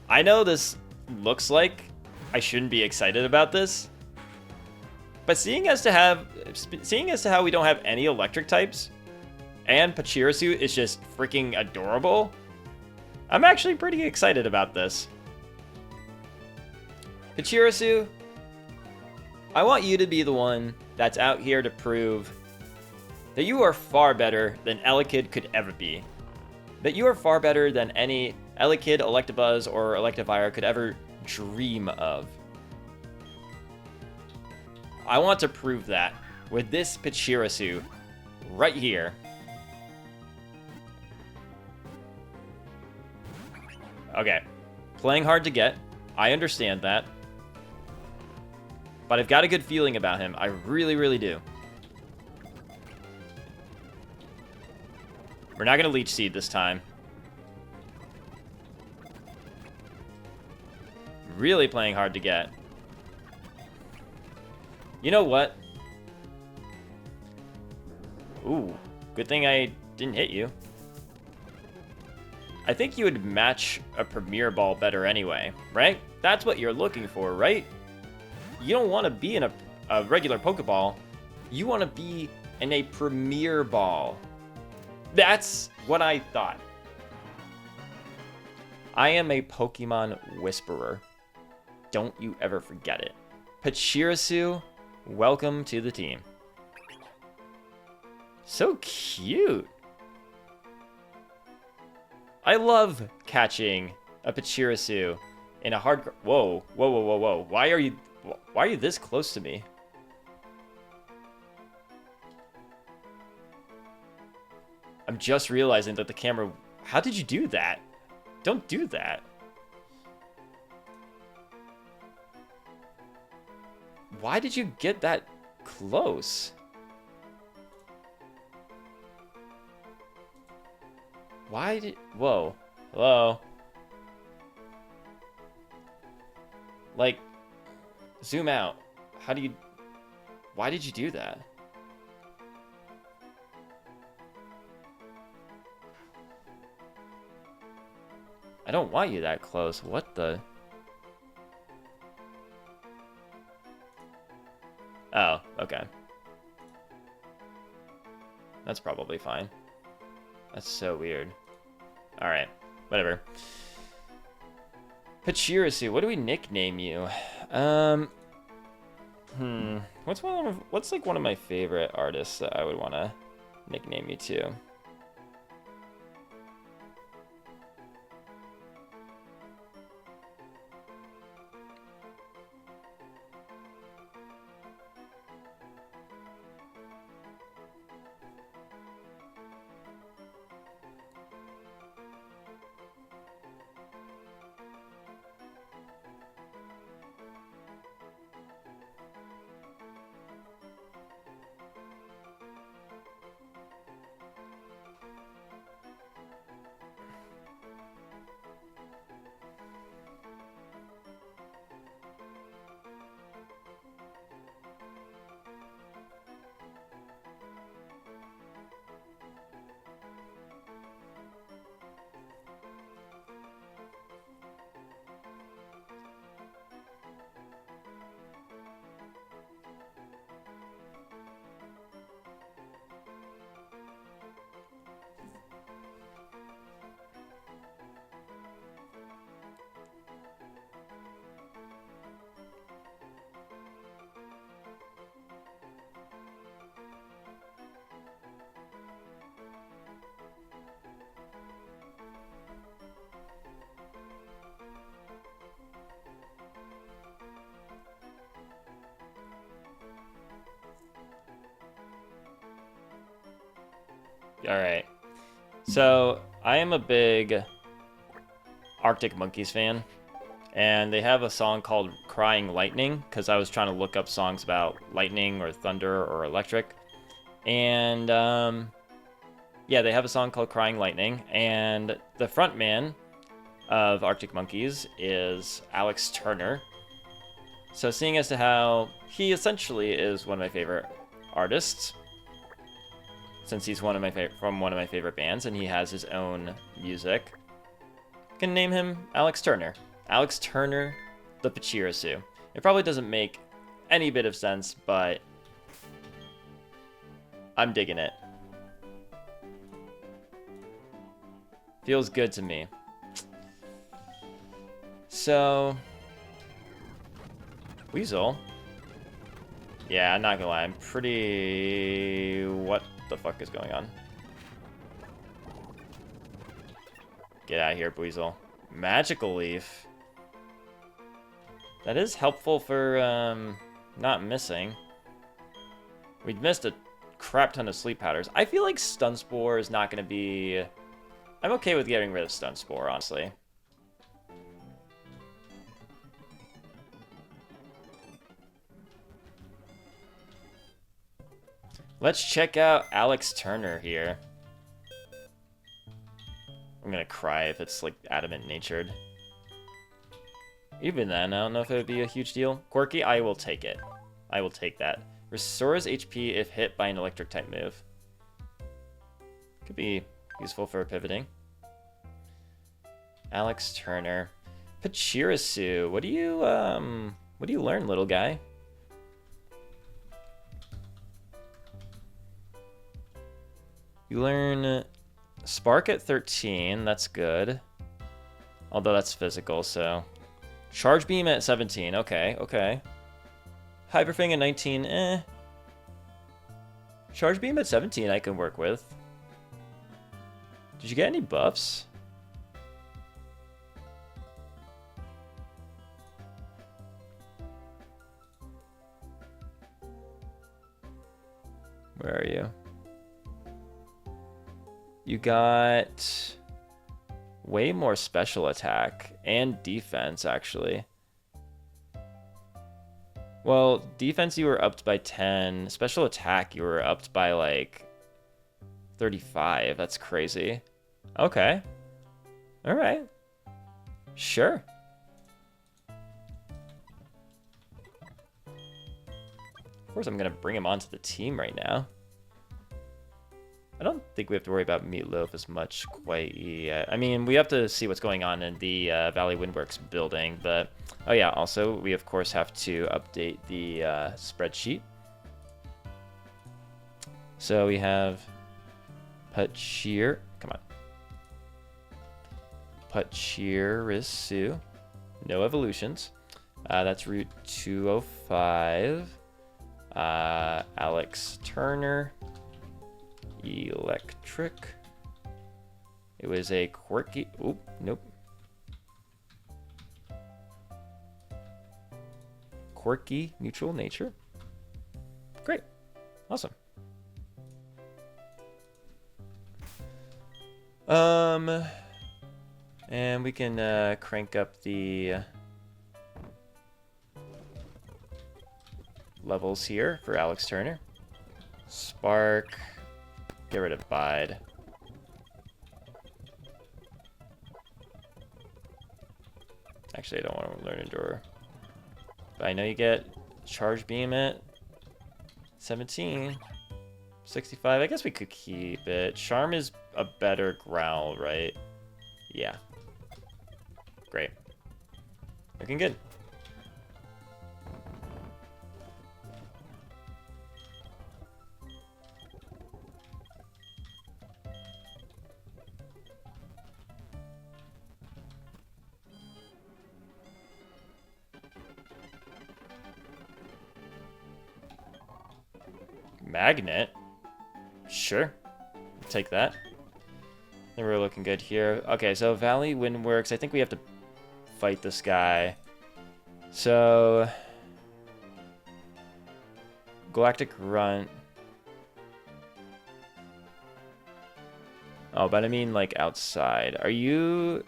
I know this looks like I shouldn't be excited about this, but seeing as to how we don't have any electric types, and Pachirisu is just freaking adorable, I'm actually pretty excited about this. Pachirisu, I want you to be the one that's out here to prove that you are far better than Elekid could ever be. That you are far better than any Elekid, Electabuzz, or Electivire could ever dream of. I want to prove that with this Pachirisu right here. Okay, playing hard to get. I understand that. But I've got a good feeling about him. I really, really do. We're not going to Leech Seed this time. Really playing hard to get. You know what? Ooh, good thing I didn't hit you. I think you would match a Premier Ball better anyway, right? That's what you're looking for, right? You don't want to be in a regular Pokeball. You want to be in a Premier Ball. That's what I thought. I am a Pokemon Whisperer. Don't you ever forget it. Pachirisu, welcome to the team. So cute. I love catching a Pachirisu in a hard... Whoa. Why are you this close to me? I'm just realizing that the camera... How did you do that? Don't do that. Why did you get that close? Why did... Whoa. Hello? Like, zoom out. How do you... Why did you do that? I don't want you that close. What the... Oh, okay. That's probably fine. That's so weird. Alright, whatever. Pachirisu, what do we nickname you? What's like one of my favorite artists that I would want to nickname you to? Alright. So, I am a big Arctic Monkeys fan. And they have a song called Crying Lightning, because I was trying to look up songs about lightning or thunder or electric. And, yeah, they have a song called Crying Lightning. And the frontman of Arctic Monkeys is Alex Turner. So seeing as to how he essentially is one of my favorite artists, since he's from one of my favorite bands and he has his own music, I can name him Alex Turner. Alex Turner, the Pachirisu. It probably doesn't make any bit of sense, but I'm digging it. Feels good to me. So, Weasel. Yeah, I'm not gonna lie, I'm pretty... What the fuck is going on? Get out of here, Weasel. Magical Leaf. That is helpful for, not missing. We missed a crap ton of sleep powders. I feel like Stun Spore is not gonna be... I'm okay with getting rid of Stun Spore, honestly. Let's check out Alex Turner here. I'm gonna cry if it's like adamant natured. Even then, I don't know if it would be a huge deal. Quirky, I will take it. I will take that. Restores HP if hit by an electric type move. Could be useful for pivoting. Alex Turner. Pachirisu, what do you learn, little guy? You learn Spark at 13, that's good. Although that's physical, so... Charge Beam at 17, okay, okay. Hyper Fang at 19, eh. Charge Beam at 17 I can work with. Did you get any buffs? Where are you? You got way more special attack and defense, actually. Well, defense you were upped by 10. Special attack you were upped by like 35. That's crazy. Okay. All right. Sure. Of course, I'm going to bring him onto the team right now. I don't think we have to worry about Meatloaf as much quite yet. I mean, we have to see what's going on in the Valley Windworks building, but... Oh yeah, also, we of course have to update the spreadsheet. So we have... Pachir... Come on. Pachirisu. No evolutions. That's Route 205. Alex Turner... Electric. It was a quirky... Oop, nope. Quirky neutral nature. Great. Awesome. And we can crank up the levels here for Alex Turner. Spark... Get rid of Bide. Actually, I don't want to learn Endure. But I know you get Charge Beam at 17. 65. I guess we could keep it. Charm is a better growl, right? Yeah. Great. Looking good. Magnet? Sure. I'll take that. Then we're looking good here. Okay, so Valley Windworks. I think we have to fight this guy. So... Galactic Grunt. Oh, but I mean like outside. Are you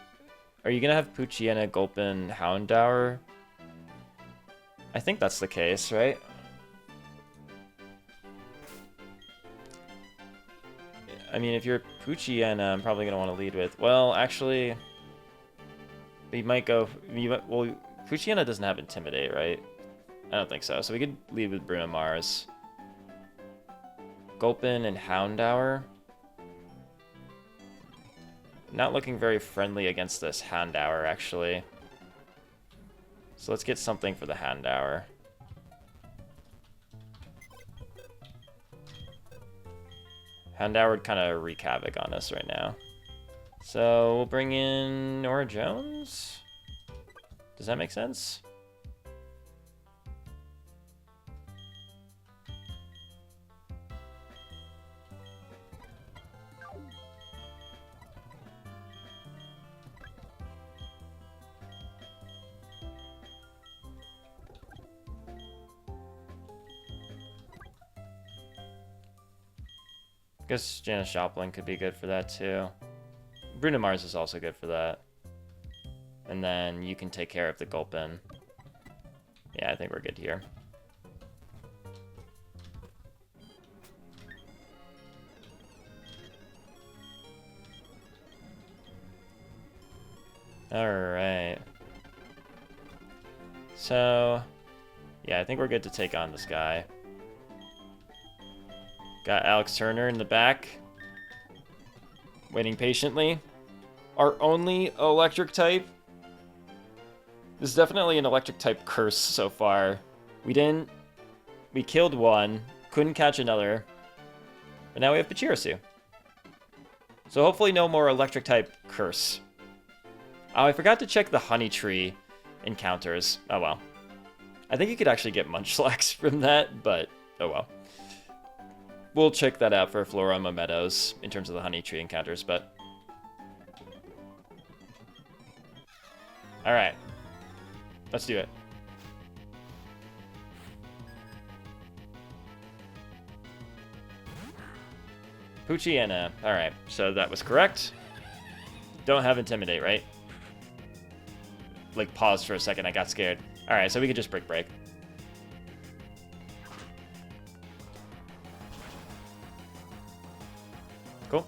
gonna have Poochyena, Gulpin, Houndour? I think that's the case, right? I mean, if you're Poochyena, I'm probably gonna want to lead with. Well, actually, we might go. Well, Poochyena doesn't have Intimidate, right? I don't think so. So we could lead with Bruno Mars, Gulpin, and Houndour. Not looking very friendly against this Houndour, actually. So let's get something for the Houndour. Houndour would kind of wreak havoc on us right now. So we'll bring in Nora Jones? Does that make sense? I guess Janis Joplin could be good for that too. Bruno Mars is also good for that. And then you can take care of the Gulpin. Yeah, I think we're good here. Alright. So, yeah, I think we're good to take on this guy. Got Alex Turner in the back. Waiting patiently. Our only electric type. This is definitely an electric type curse so far. We killed one, couldn't catch another, but now we have Pachirisu. So hopefully no more electric type curse. Oh, I forgot to check the Honey Tree encounters. Oh well. I think you could actually get Munchlax from that, but oh well. We'll check that out for Floroma Meadows in terms of the Honey Tree encounters, but... Alright. Let's do it. Poochyena. Alright, so that was correct. Don't have Intimidate, right? Like, paused for a second, I got scared. Alright, so we could just Break. Cool.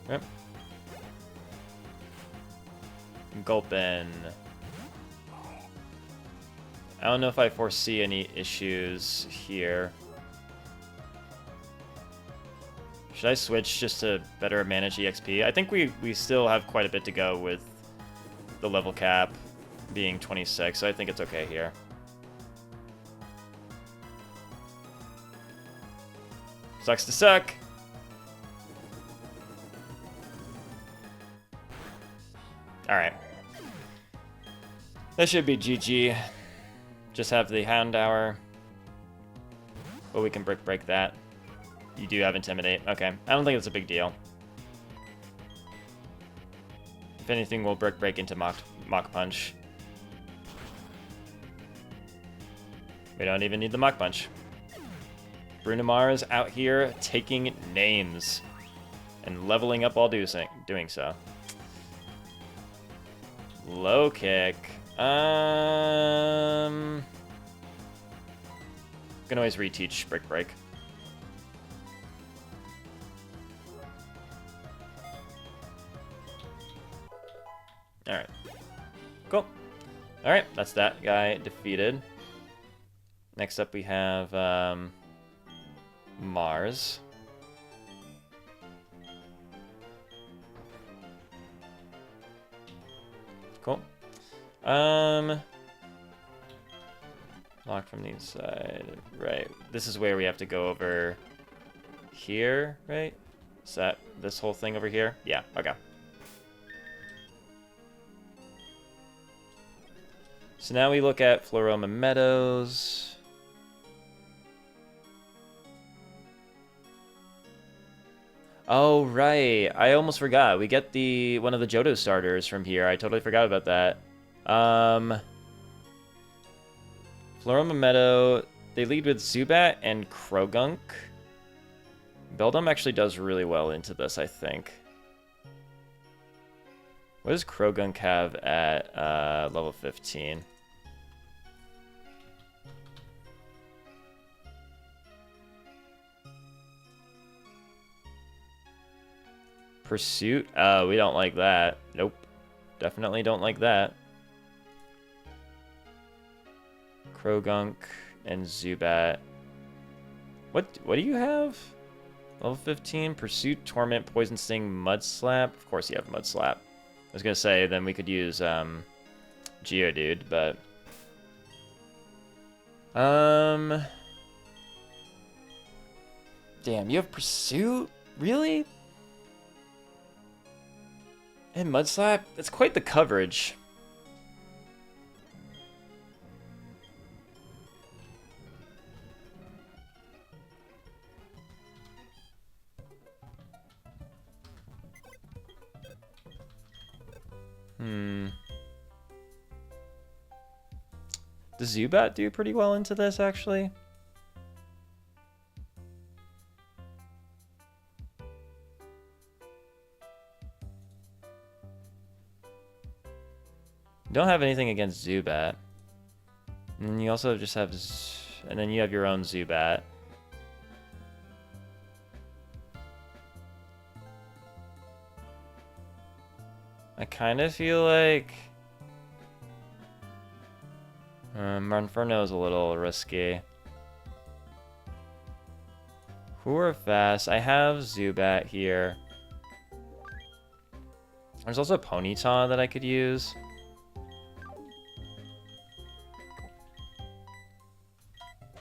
Yep. Gulpin. I don't know if I foresee any issues here. Should I switch just to better manage EXP? I think we still have quite a bit to go with the level cap being 26, so I think it's okay here. Sucks to suck. Alright. That should be GG. Just have the Houndour. But we can break that. You do have Intimidate. Okay. I don't think it's a big deal. If anything, we'll break into Mach Punch. We don't even need the Mach Punch. Bruno Mars out here taking names and leveling up while doing so. Low kick. Can always reteach Break. Alright. Cool. Alright, that's that guy defeated. Next up we have Mars. Cool. Lock from the inside. Right. This is where we have to go over here, right? Is that this whole thing over here? Yeah, okay. So now we look at Floroma Meadows. Oh, right. I almost forgot. We get one of the Johto starters from here. I totally forgot about that. Floroma Meadow, they lead with Zubat and Krogunk. Beldum actually does really well into this, I think. What does Krogunk have at level 15? Pursuit? Oh, we don't like that. Nope. Definitely don't like that. Krogunk and Zubat. What do you have? Level 15, Pursuit, Torment, Poison Sting, Mud Slap. Of course you have Mud Slap. I was gonna say then we could use Geodude, but damn, you have Pursuit? Really? And Mud Slap? That's quite the coverage. Does Zubat do pretty well into this, actually? Don't have anything against Zubat. And you also just have... And then you have your own Zubat. I kind of feel like... Monferno is a little risky. Who are fast? I have Zubat here. There's also Ponyta that I could use.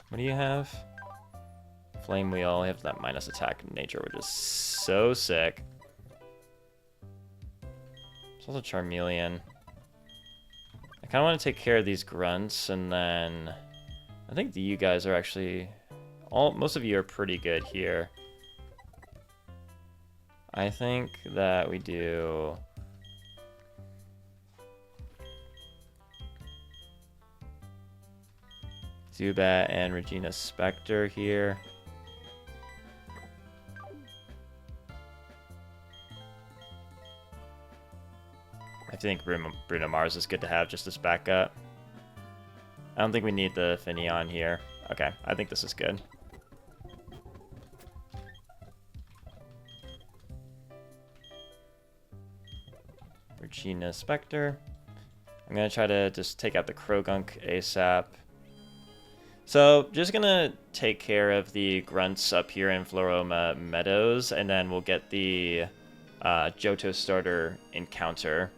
What do you have? Flame Wheel. I have that minus attack in nature, which is so sick. There's also Charmeleon. I kind of want to take care of these grunts, and then I think you guys are actually most of you are pretty good here. I think that we do Zubat and Regina Spectre here. I think Bruno Mars is good to have just as backup. I don't think we need the Finneon here. Okay, I think this is good. Regina Spectre. I'm going to try to just take out the Krogunk ASAP. So, just going to take care of the grunts up here in Floroma Meadows, and then we'll get the Johto starter encounter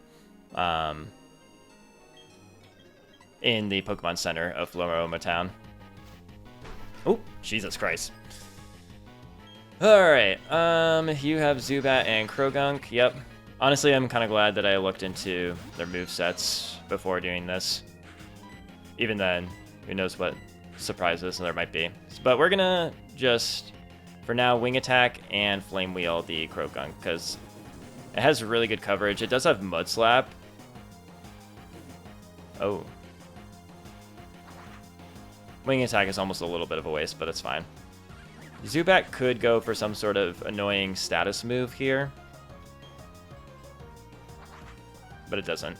in the Pokemon Center of Floroma Town. Oh, Jesus Christ. Alright, you have Zubat and Krogunk, yep. Honestly, I'm kind of glad that I looked into their movesets before doing this. Even then, who knows what surprises there might be. But we're gonna just, for now, Wing Attack and Flame Wheel the Krogunk, because it has really good coverage. It does have Mud Slap. Oh. Wing Attack is almost a little bit of a waste, but it's fine. Zubat could go for some sort of annoying status move here, but it doesn't.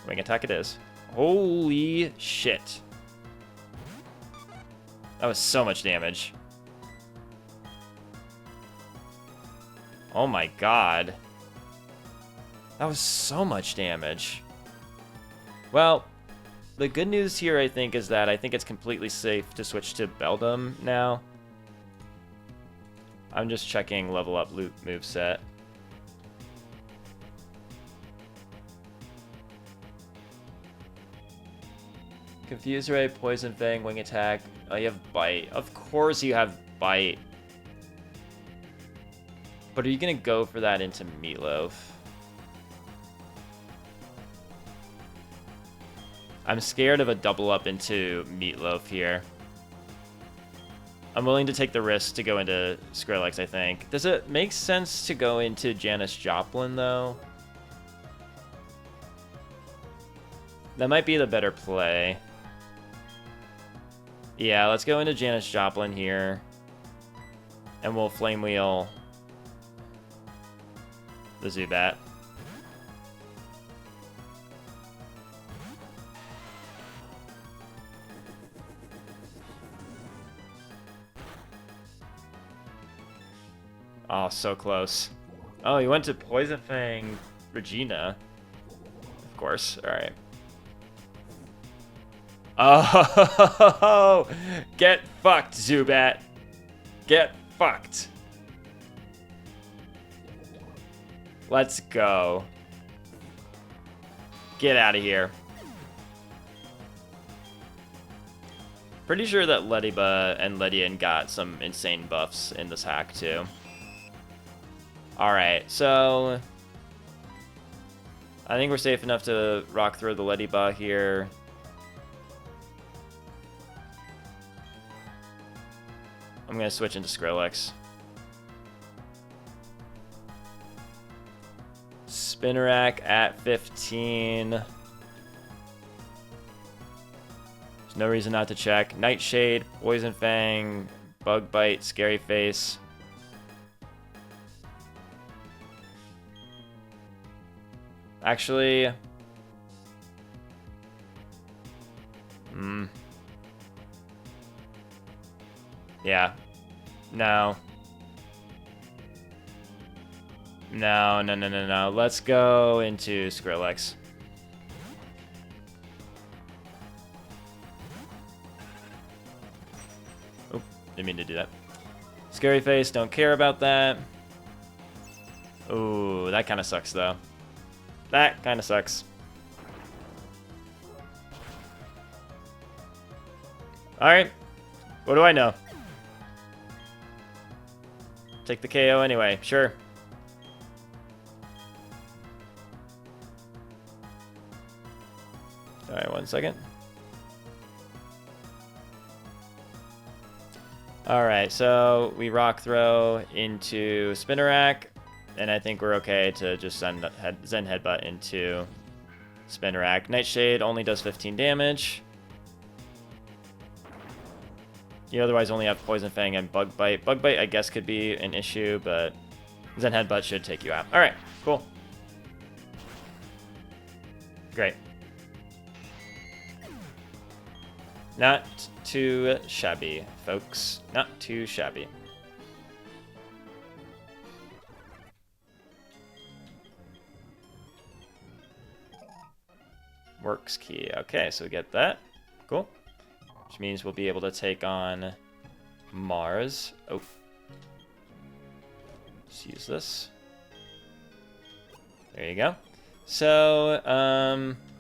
Wing Attack it is. Holy shit. That was so much damage. Oh my god. That was so much damage. Well, the good news here, I think, is that I think it's completely safe to switch to Beldum now. I'm just checking level up loop moveset. Confuse Ray, Poison Fang, Wing Attack. Oh, you have Bite. Of course you have Bite. But are you going to go for that into Meatloaf? I'm scared of a double up into Meatloaf here. I'm willing to take the risk to go into Skrillex, I think. Does it make sense to go into Janis Joplin, though? That might be the better play. Yeah, let's go into Janis Joplin here. And we'll Flame Wheel the Zubat. Oh, so close. Oh, he went to Poison Fang Regina. Of course. Alright. Oh, get fucked, Zubat. Get fucked. Let's go. Get out of here. Pretty sure that Lediba and Ledian got some insane buffs in this hack, too. Alright, so I think we're safe enough to rock throw the Lediba here. I'm going to switch into Skrillex. Spinnerack at 15. There's no reason not to check. Nightshade, Poison Fang, Bug Bite, Scary Face. Actually, yeah, no. No. Let's go into Skrillex. Oh, didn't mean to do that. Scary Face, don't care about that. Ooh, that kind of sucks, though. That kind of sucks. Alright. What do I know? Take the KO anyway. Sure. Alright, 1 second. Alright, so we Rock Throw into Spinnerack. And I think we're okay to just Zen Headbutt into Spinnerack. Nightshade only does 15 damage. You otherwise only have Poison Fang and Bug Bite. Bug Bite, I guess, could be an issue, but Zen Headbutt should take you out. Alright, cool. Great. Not too shabby, folks. Not too shabby. Works key. Okay, so we get that. Cool. Which means we'll be able to take on Mars. Oh. Let's use this. There you go. So,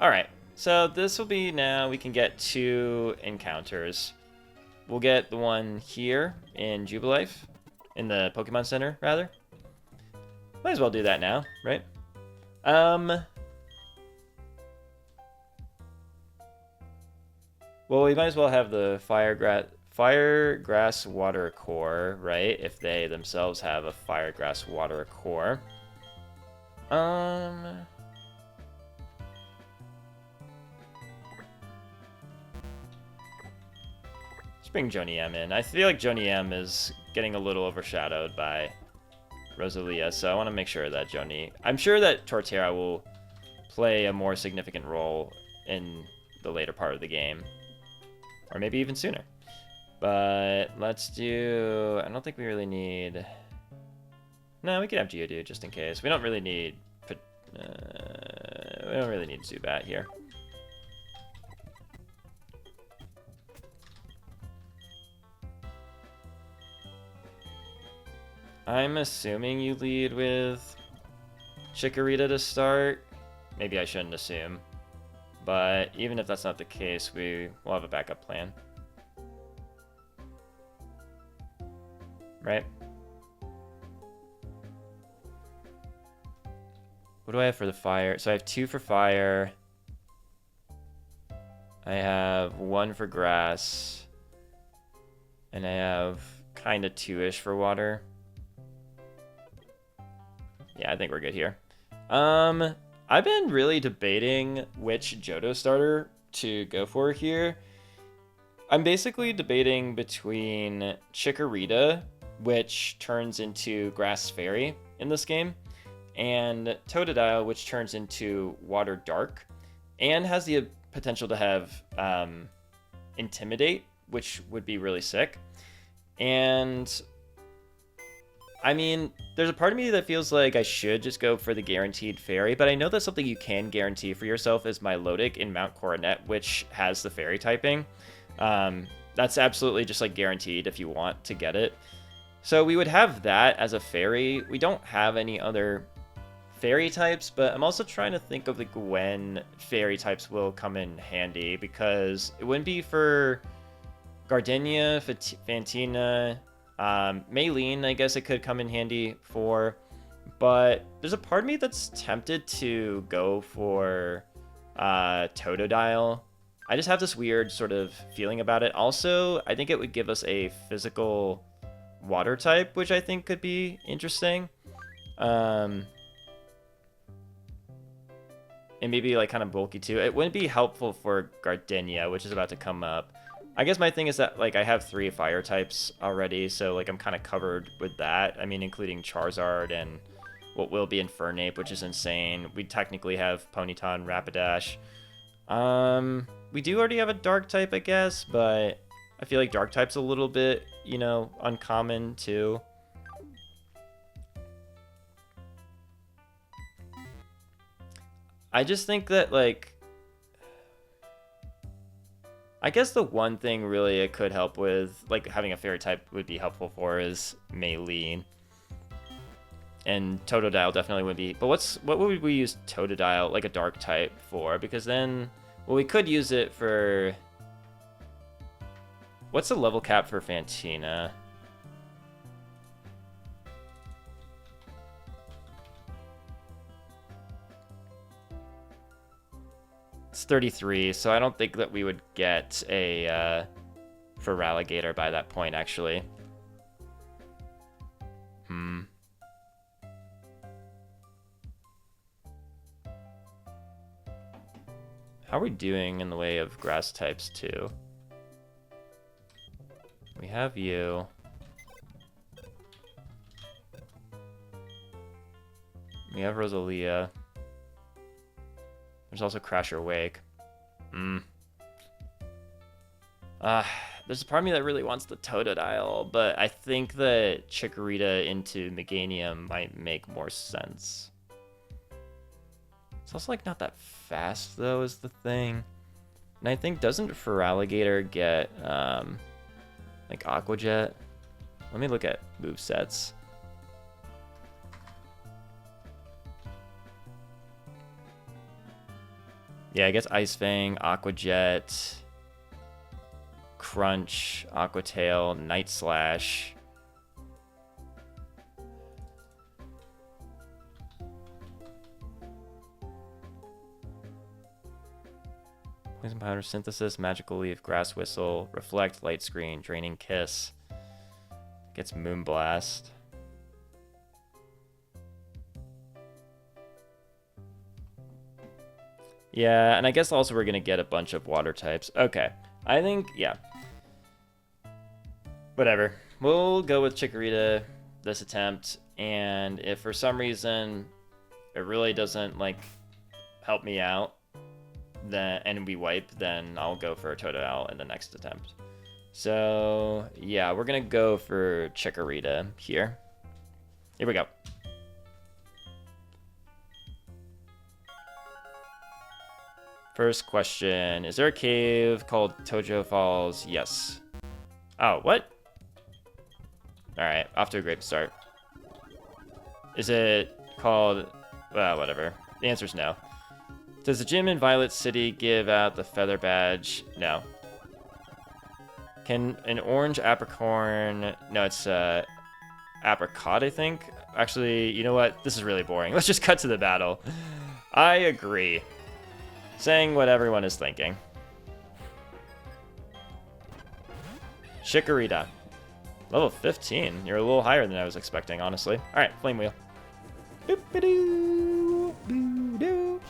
alright. So this will be now, we can get 2 encounters. We'll get the one here in Jubilife, in the Pokemon Center, rather. Might as well do that now, right? Well, we might as well have the Fire Grass Water Core, right? If they themselves have a Fire Grass Water Core. Let's bring Joni M in. I feel like Joni M is getting a little overshadowed by Rosalia, so I want to make sure that Joni... I'm sure that Torterra will play a more significant role in the later part of the game. Or maybe even sooner. But let's do... I don't think we really need... No, we could have Geodude just in case. We don't really need... we don't really need Zubat here. I'm assuming you lead with Chikorita to start. Maybe I shouldn't assume. But even if that's not the case, we'll have a backup plan. Right? What do I have for the fire? So I have 2 for fire. I have 1 for grass. And I have kind of 2-ish for water. Yeah, I think we're good here. I've been really debating which Johto starter to go for here. I'm basically debating between Chikorita which turns into Grass Fairy in this game, and Totodile, which turns into Water Dark, and has the potential to have Intimidate, which would be really sick. And I mean, there's a part of me that feels like I should just go for the guaranteed fairy, but I know that's something you can guarantee for yourself is Milotic in Mount Coronet, which has the fairy typing. That's absolutely just like guaranteed if you want to get it. So we would have that as a fairy. We don't have any other fairy types, but I'm also trying to think of like when fairy types will come in handy, because it wouldn't be for Gardenia, Fantina, Maylene, I guess it could come in handy for, but there's a part of me that's tempted to go for Totodile. I just have this weird sort of feeling about it. Also, I think it would give us a physical water type, which I think could be interesting. And maybe like kind of bulky too. It wouldn't be helpful for Gardenia, which is about to come up. I guess my thing is that like I have 3 fire types already, so like I'm kind of covered with that. I mean, including Charizard and what will be Infernape, which is insane. We technically have Ponyta and Rapidash. We do already have a dark type, I guess, but I feel like dark type's a little bit, you know, uncommon too. I just think that, like, I guess the one thing really it could help with, like, having a fairy type would be helpful for is Maylene. And Totodile definitely would be. But what would we use Totodile, like a dark type, for? Because then, well, we could use it for... What's the level cap for Fantina? It's 33, so I don't think that we would get a Feraligatr by that point, actually. How are we doing in the way of grass types, too? We have you. We have Rosalia. There's also Crasher Wake. There's a part of me that really wants the Totodile, but I think that Chikorita into Meganium might make more sense. It's also like not that fast though is the thing. And I think doesn't Feraligatr get like Aqua Jet? Let me look at movesets. Yeah, I guess Ice Fang, Aqua Jet, Crunch, Aqua Tail, Night Slash. Poison Powder, Synthesis, Magical Leaf, Grass Whistle, Reflect, Light Screen, Draining Kiss. Gets Moonblast. Yeah, and I guess also we're going to get a bunch of water types. Okay, I think, yeah. Whatever. We'll go with Chikorita this attempt, and if for some reason it really doesn't, like, help me out, then and we wipe, then I'll go for a Totodile in the next attempt. So, yeah, we're going to go for Chikorita here. Here we go. First question, is there a cave called Tojo Falls? Yes. Oh, what? Alright, off to a great start. Is it called... well, whatever. The answer's no. Does the gym in Violet City give out the feather badge? No. Can an orange apricorn... no, it's apricot, I think. Actually, you know what? This is really boring. Let's just cut to the battle. I agree. Saying what everyone is thinking. Chikorita. Level 15. You're a little higher than I was expecting, honestly. Alright, Flame Wheel. Boop-a-doo, boo-doo.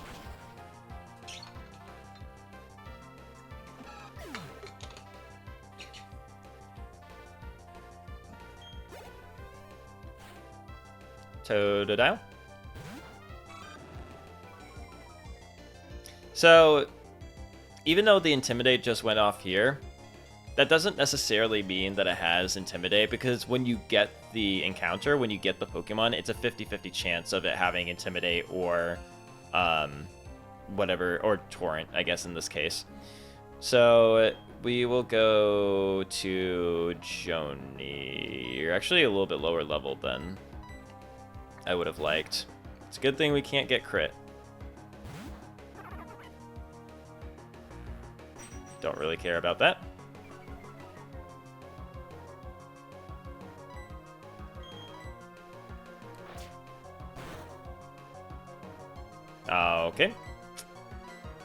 Totodile. So, even though the Intimidate just went off here, that doesn't necessarily mean that it has Intimidate, because when you get the encounter, when you get the Pokemon, it's a 50-50 chance of it having Intimidate or whatever, or Torrent, I guess, in this case. So we will go to Joni. You're actually a little bit lower level than I would have liked. It's a good thing we can't get crit. Don't really care about that. Okay.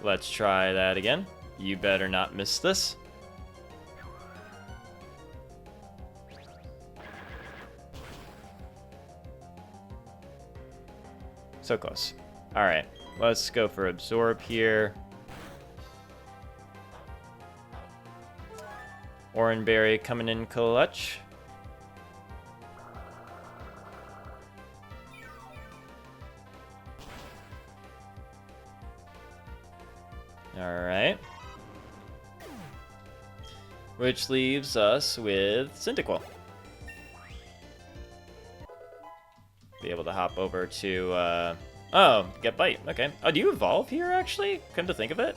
Let's try that again. You better not miss this. So close. Alright, let's go for Absorb here. Oranberry coming in clutch. Alright. Which leaves us with Cyndaquil. Be able to hop over to, oh, get Bite. Okay. Oh, do you evolve here, actually? Come to think of it.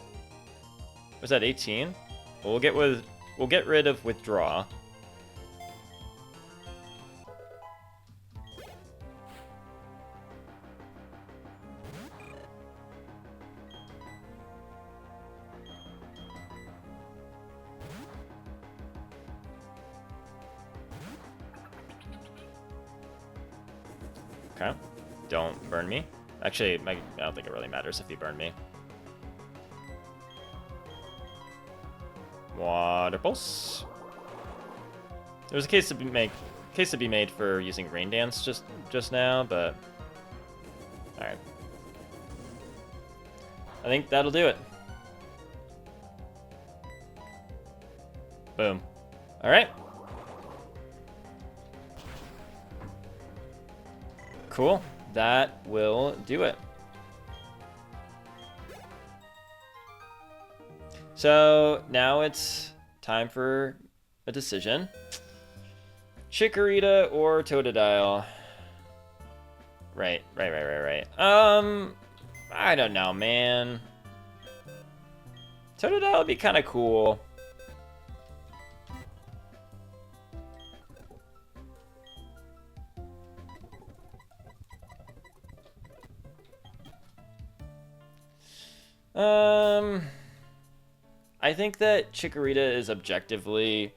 Was that 18? Well, we'll get rid of Withdraw. Okay. Don't burn me. Actually, I don't think it really matters if you burn me. Water Pulse. There's a case to be made for using Rain Dance just now, but all right. I think that'll do it. Boom. All right. Cool. That will do it. So now it's time for a decision. Chikorita or Totodile? Right. I don't know, man. Totodile would be kind of cool. I think that Chikorita is objectively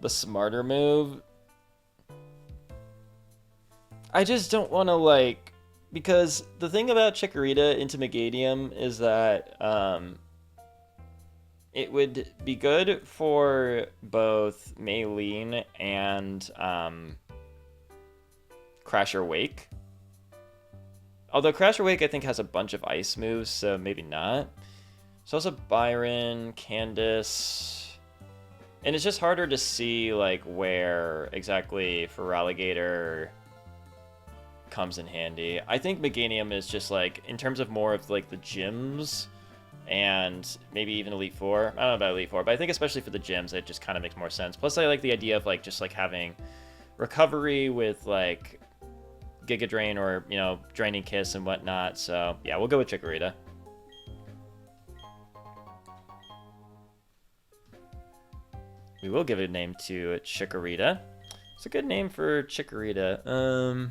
the smarter move. I just don't want to, because the thing about Chikorita into Meganium is that it would be good for both Maylene and Crasher Wake. Although Crasher Wake, I think, has a bunch of ice moves, so maybe not. There's also Byron, Candace, and it's just harder to see where exactly Feraligatr comes in handy. I think Meganium is just in terms of more of the gyms and maybe even Elite Four. I don't know about Elite Four, but I think especially for the gyms, it just kind of makes more sense. Plus, I like the idea of just having recovery with Giga Drain or Draining Kiss and whatnot. So yeah, we'll go with Chikorita. We will give a name to Chikorita. It's a good name for Chikorita.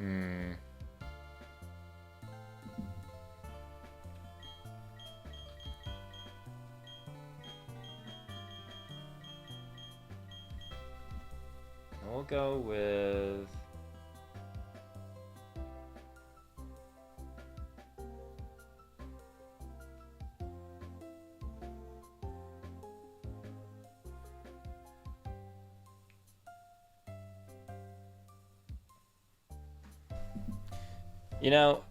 Hmm. We'll go with... You know,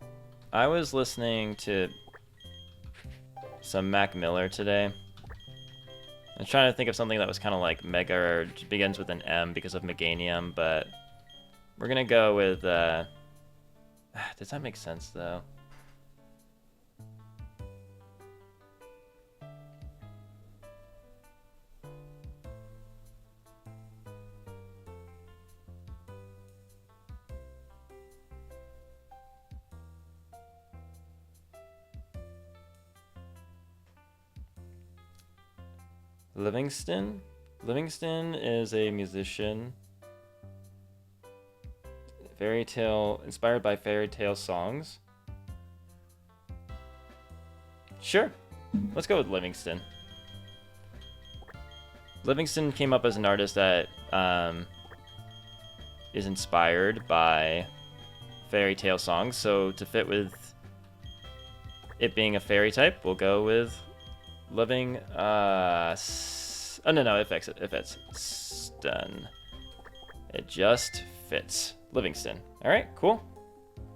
I was listening to some Mac Miller today. I was trying to think of something that was kind of like Mega or begins with an M because of Meganium, but we're gonna go with, does that make sense though? Livingston? Livingston is a musician. Fairy tale, inspired by fairy tale songs. Sure, let's go with Livingston. Livingston came up as an artist that is inspired by fairy tale songs, so to fit with it being a fairy type, we'll go with Living, oh no, it fits. Stun. It just fits. Livingston. Alright, cool.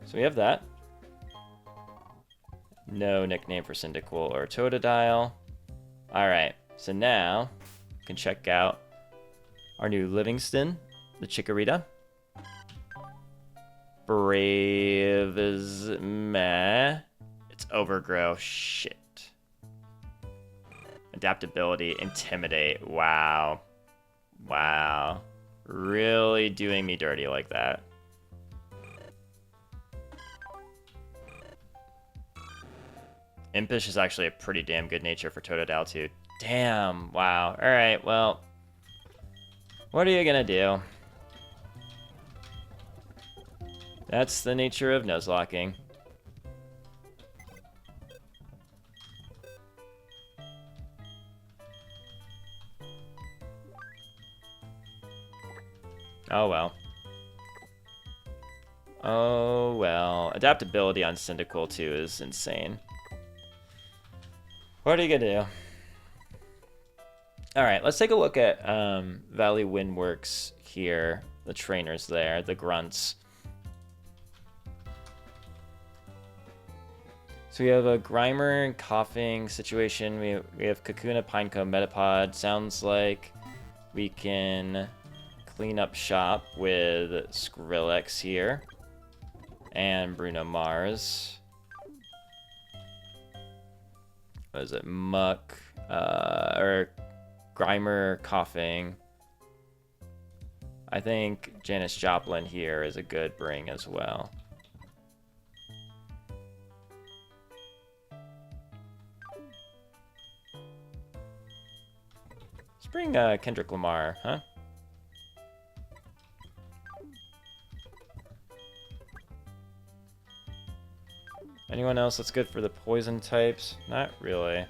So we have that. No nickname for Cyndaquil or Totodile. Alright, so now we can check out our new Livingston, the Chikorita. Brave is meh. It's Overgrow. Shit. Adaptability, Intimidate. Wow. Wow. Really doing me dirty like that. Impish is actually a pretty damn good nature for Totodile too. Damn. Wow. Alright, well. What are you gonna do? That's the nature of Nuzlocking. Oh well. Oh well. Adaptability on Cyndaquil too is insane. What are you gonna do? Alright, let's take a look at Valley Windworks here. The trainers there, the grunts. So we have a Grimer and Coughing situation. We have Kakuna, Pineco, Metapod. Sounds like we can clean up shop with Skrillex here. And Bruno Mars. What is it? Muck. Or Grimer, Coughing. I think Janis Joplin here is a good bring as well. Let's bring Kendrick Lamar, huh? Anyone else that's good for the poison types? Not really.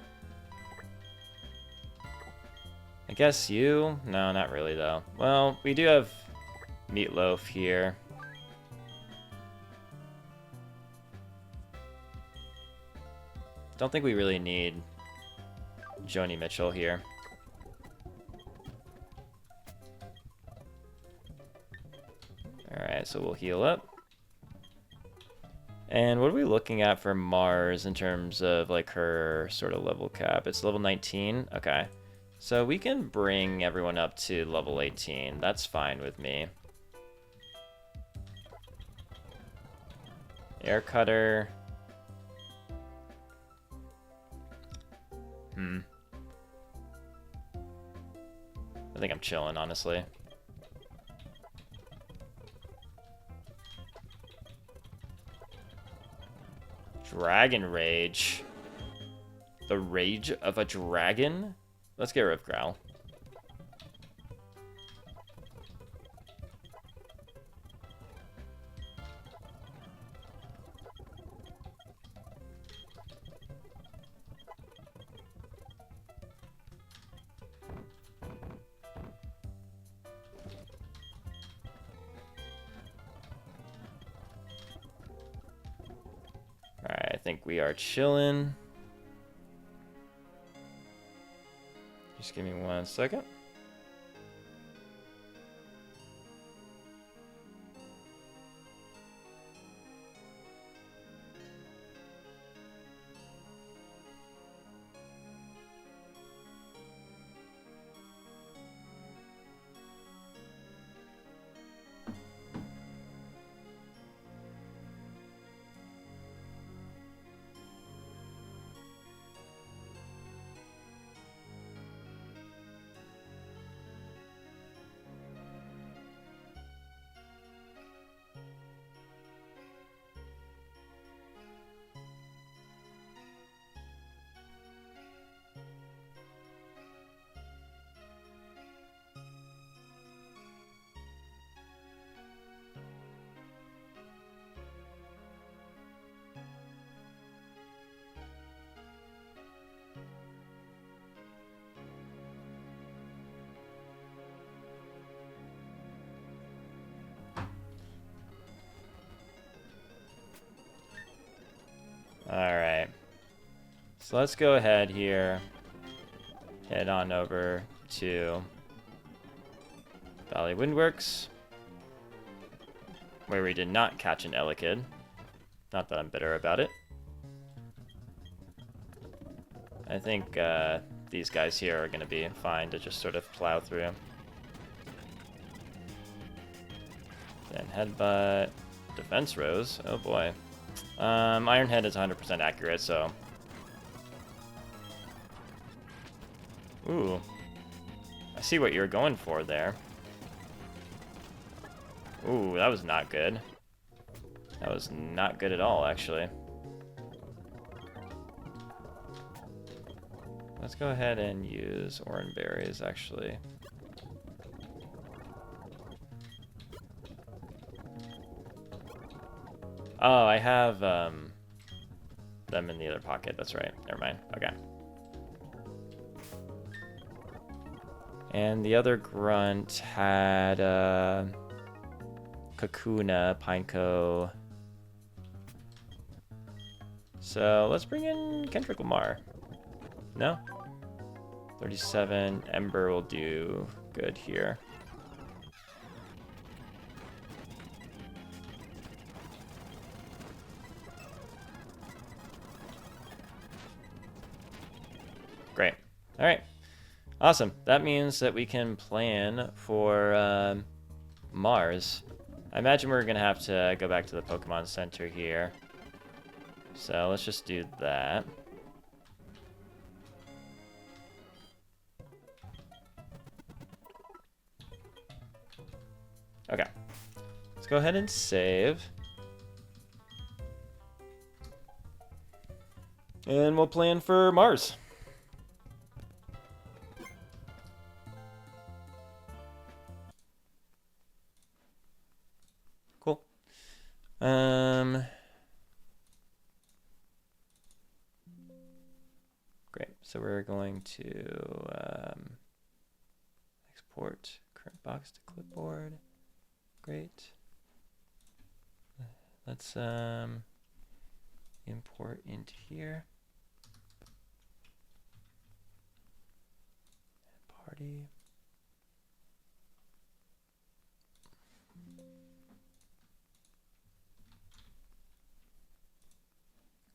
I guess you? No, not really though. Well, we do have Meatloaf here. Don't think we really need Joni Mitchell here. Alright, so we'll heal up. And what are we looking at for Mars in terms of like her sort of level cap? It's level 19? Okay. So we can bring everyone up to level 18. That's fine with me. Air Cutter. I think I'm chilling, honestly. Dragon Rage. The rage of a dragon? Let's get rid of Growl. think we are chilling. Just give me 1 second. Alright. So let's go ahead here. Head on over to Valley Windworks, where we did not catch an Elekid. Not that I'm bitter about it. I think these guys here are going to be fine to just sort of plow through. Then Headbutt. Defense Rose. Oh boy. Iron Head is 100% accurate, so... Ooh. I see what you're going for there. Ooh, that was not good. That was not good at all, actually. Let's go ahead and use Oran Berries, actually. Oh, I have them in the other pocket. That's right. Never mind. Okay. And the other grunt had Kakuna, Pineco. So let's bring in Kendrick Lamar. No? 37. Ember will do good here. Great. All right. Awesome. That means that we can plan for Mars. I imagine we're going to have to go back to the Pokemon Center here. So let's just do that. Okay. Let's go ahead and save. And we'll plan for Mars. Cool. Great. So we're going to export current box to clipboard. Great. Let's import into here. Party.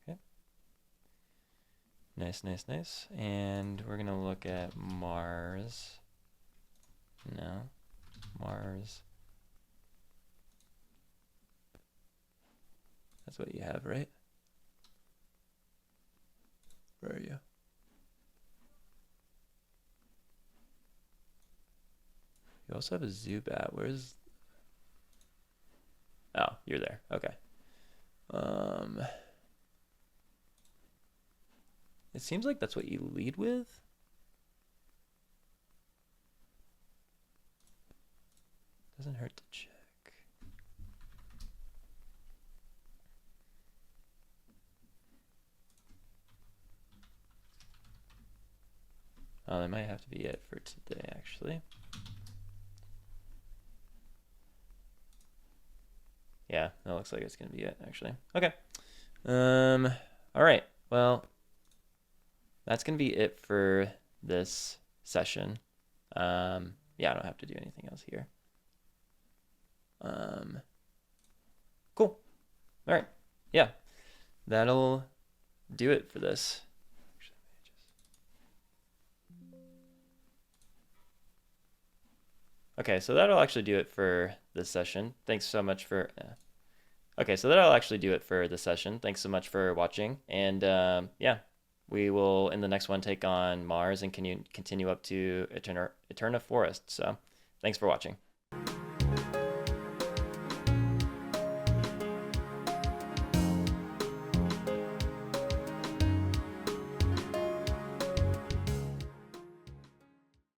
Okay. Nice, nice, nice. And we're gonna look at Mars. No. Mars. That's what you have, right? Where are you? You also have a Zubat. Where's... Oh, you're there. Okay. It seems like that's what you lead with. Doesn't hurt to check. Oh, that might have to be it for today, actually. Yeah, that looks like it's gonna be it, actually. Okay. All right. Well, that's going to be it for this session. Yeah, I don't have to do anything else here. Cool. All right. Yeah, that'll do it for this. Okay, so that'll actually do it for this session. Thanks so much for. Okay, so that'll actually do it for this session. Thanks so much for watching, and yeah, we will in the next one take on Mars and continue up to Eterna Forest. So, thanks for watching.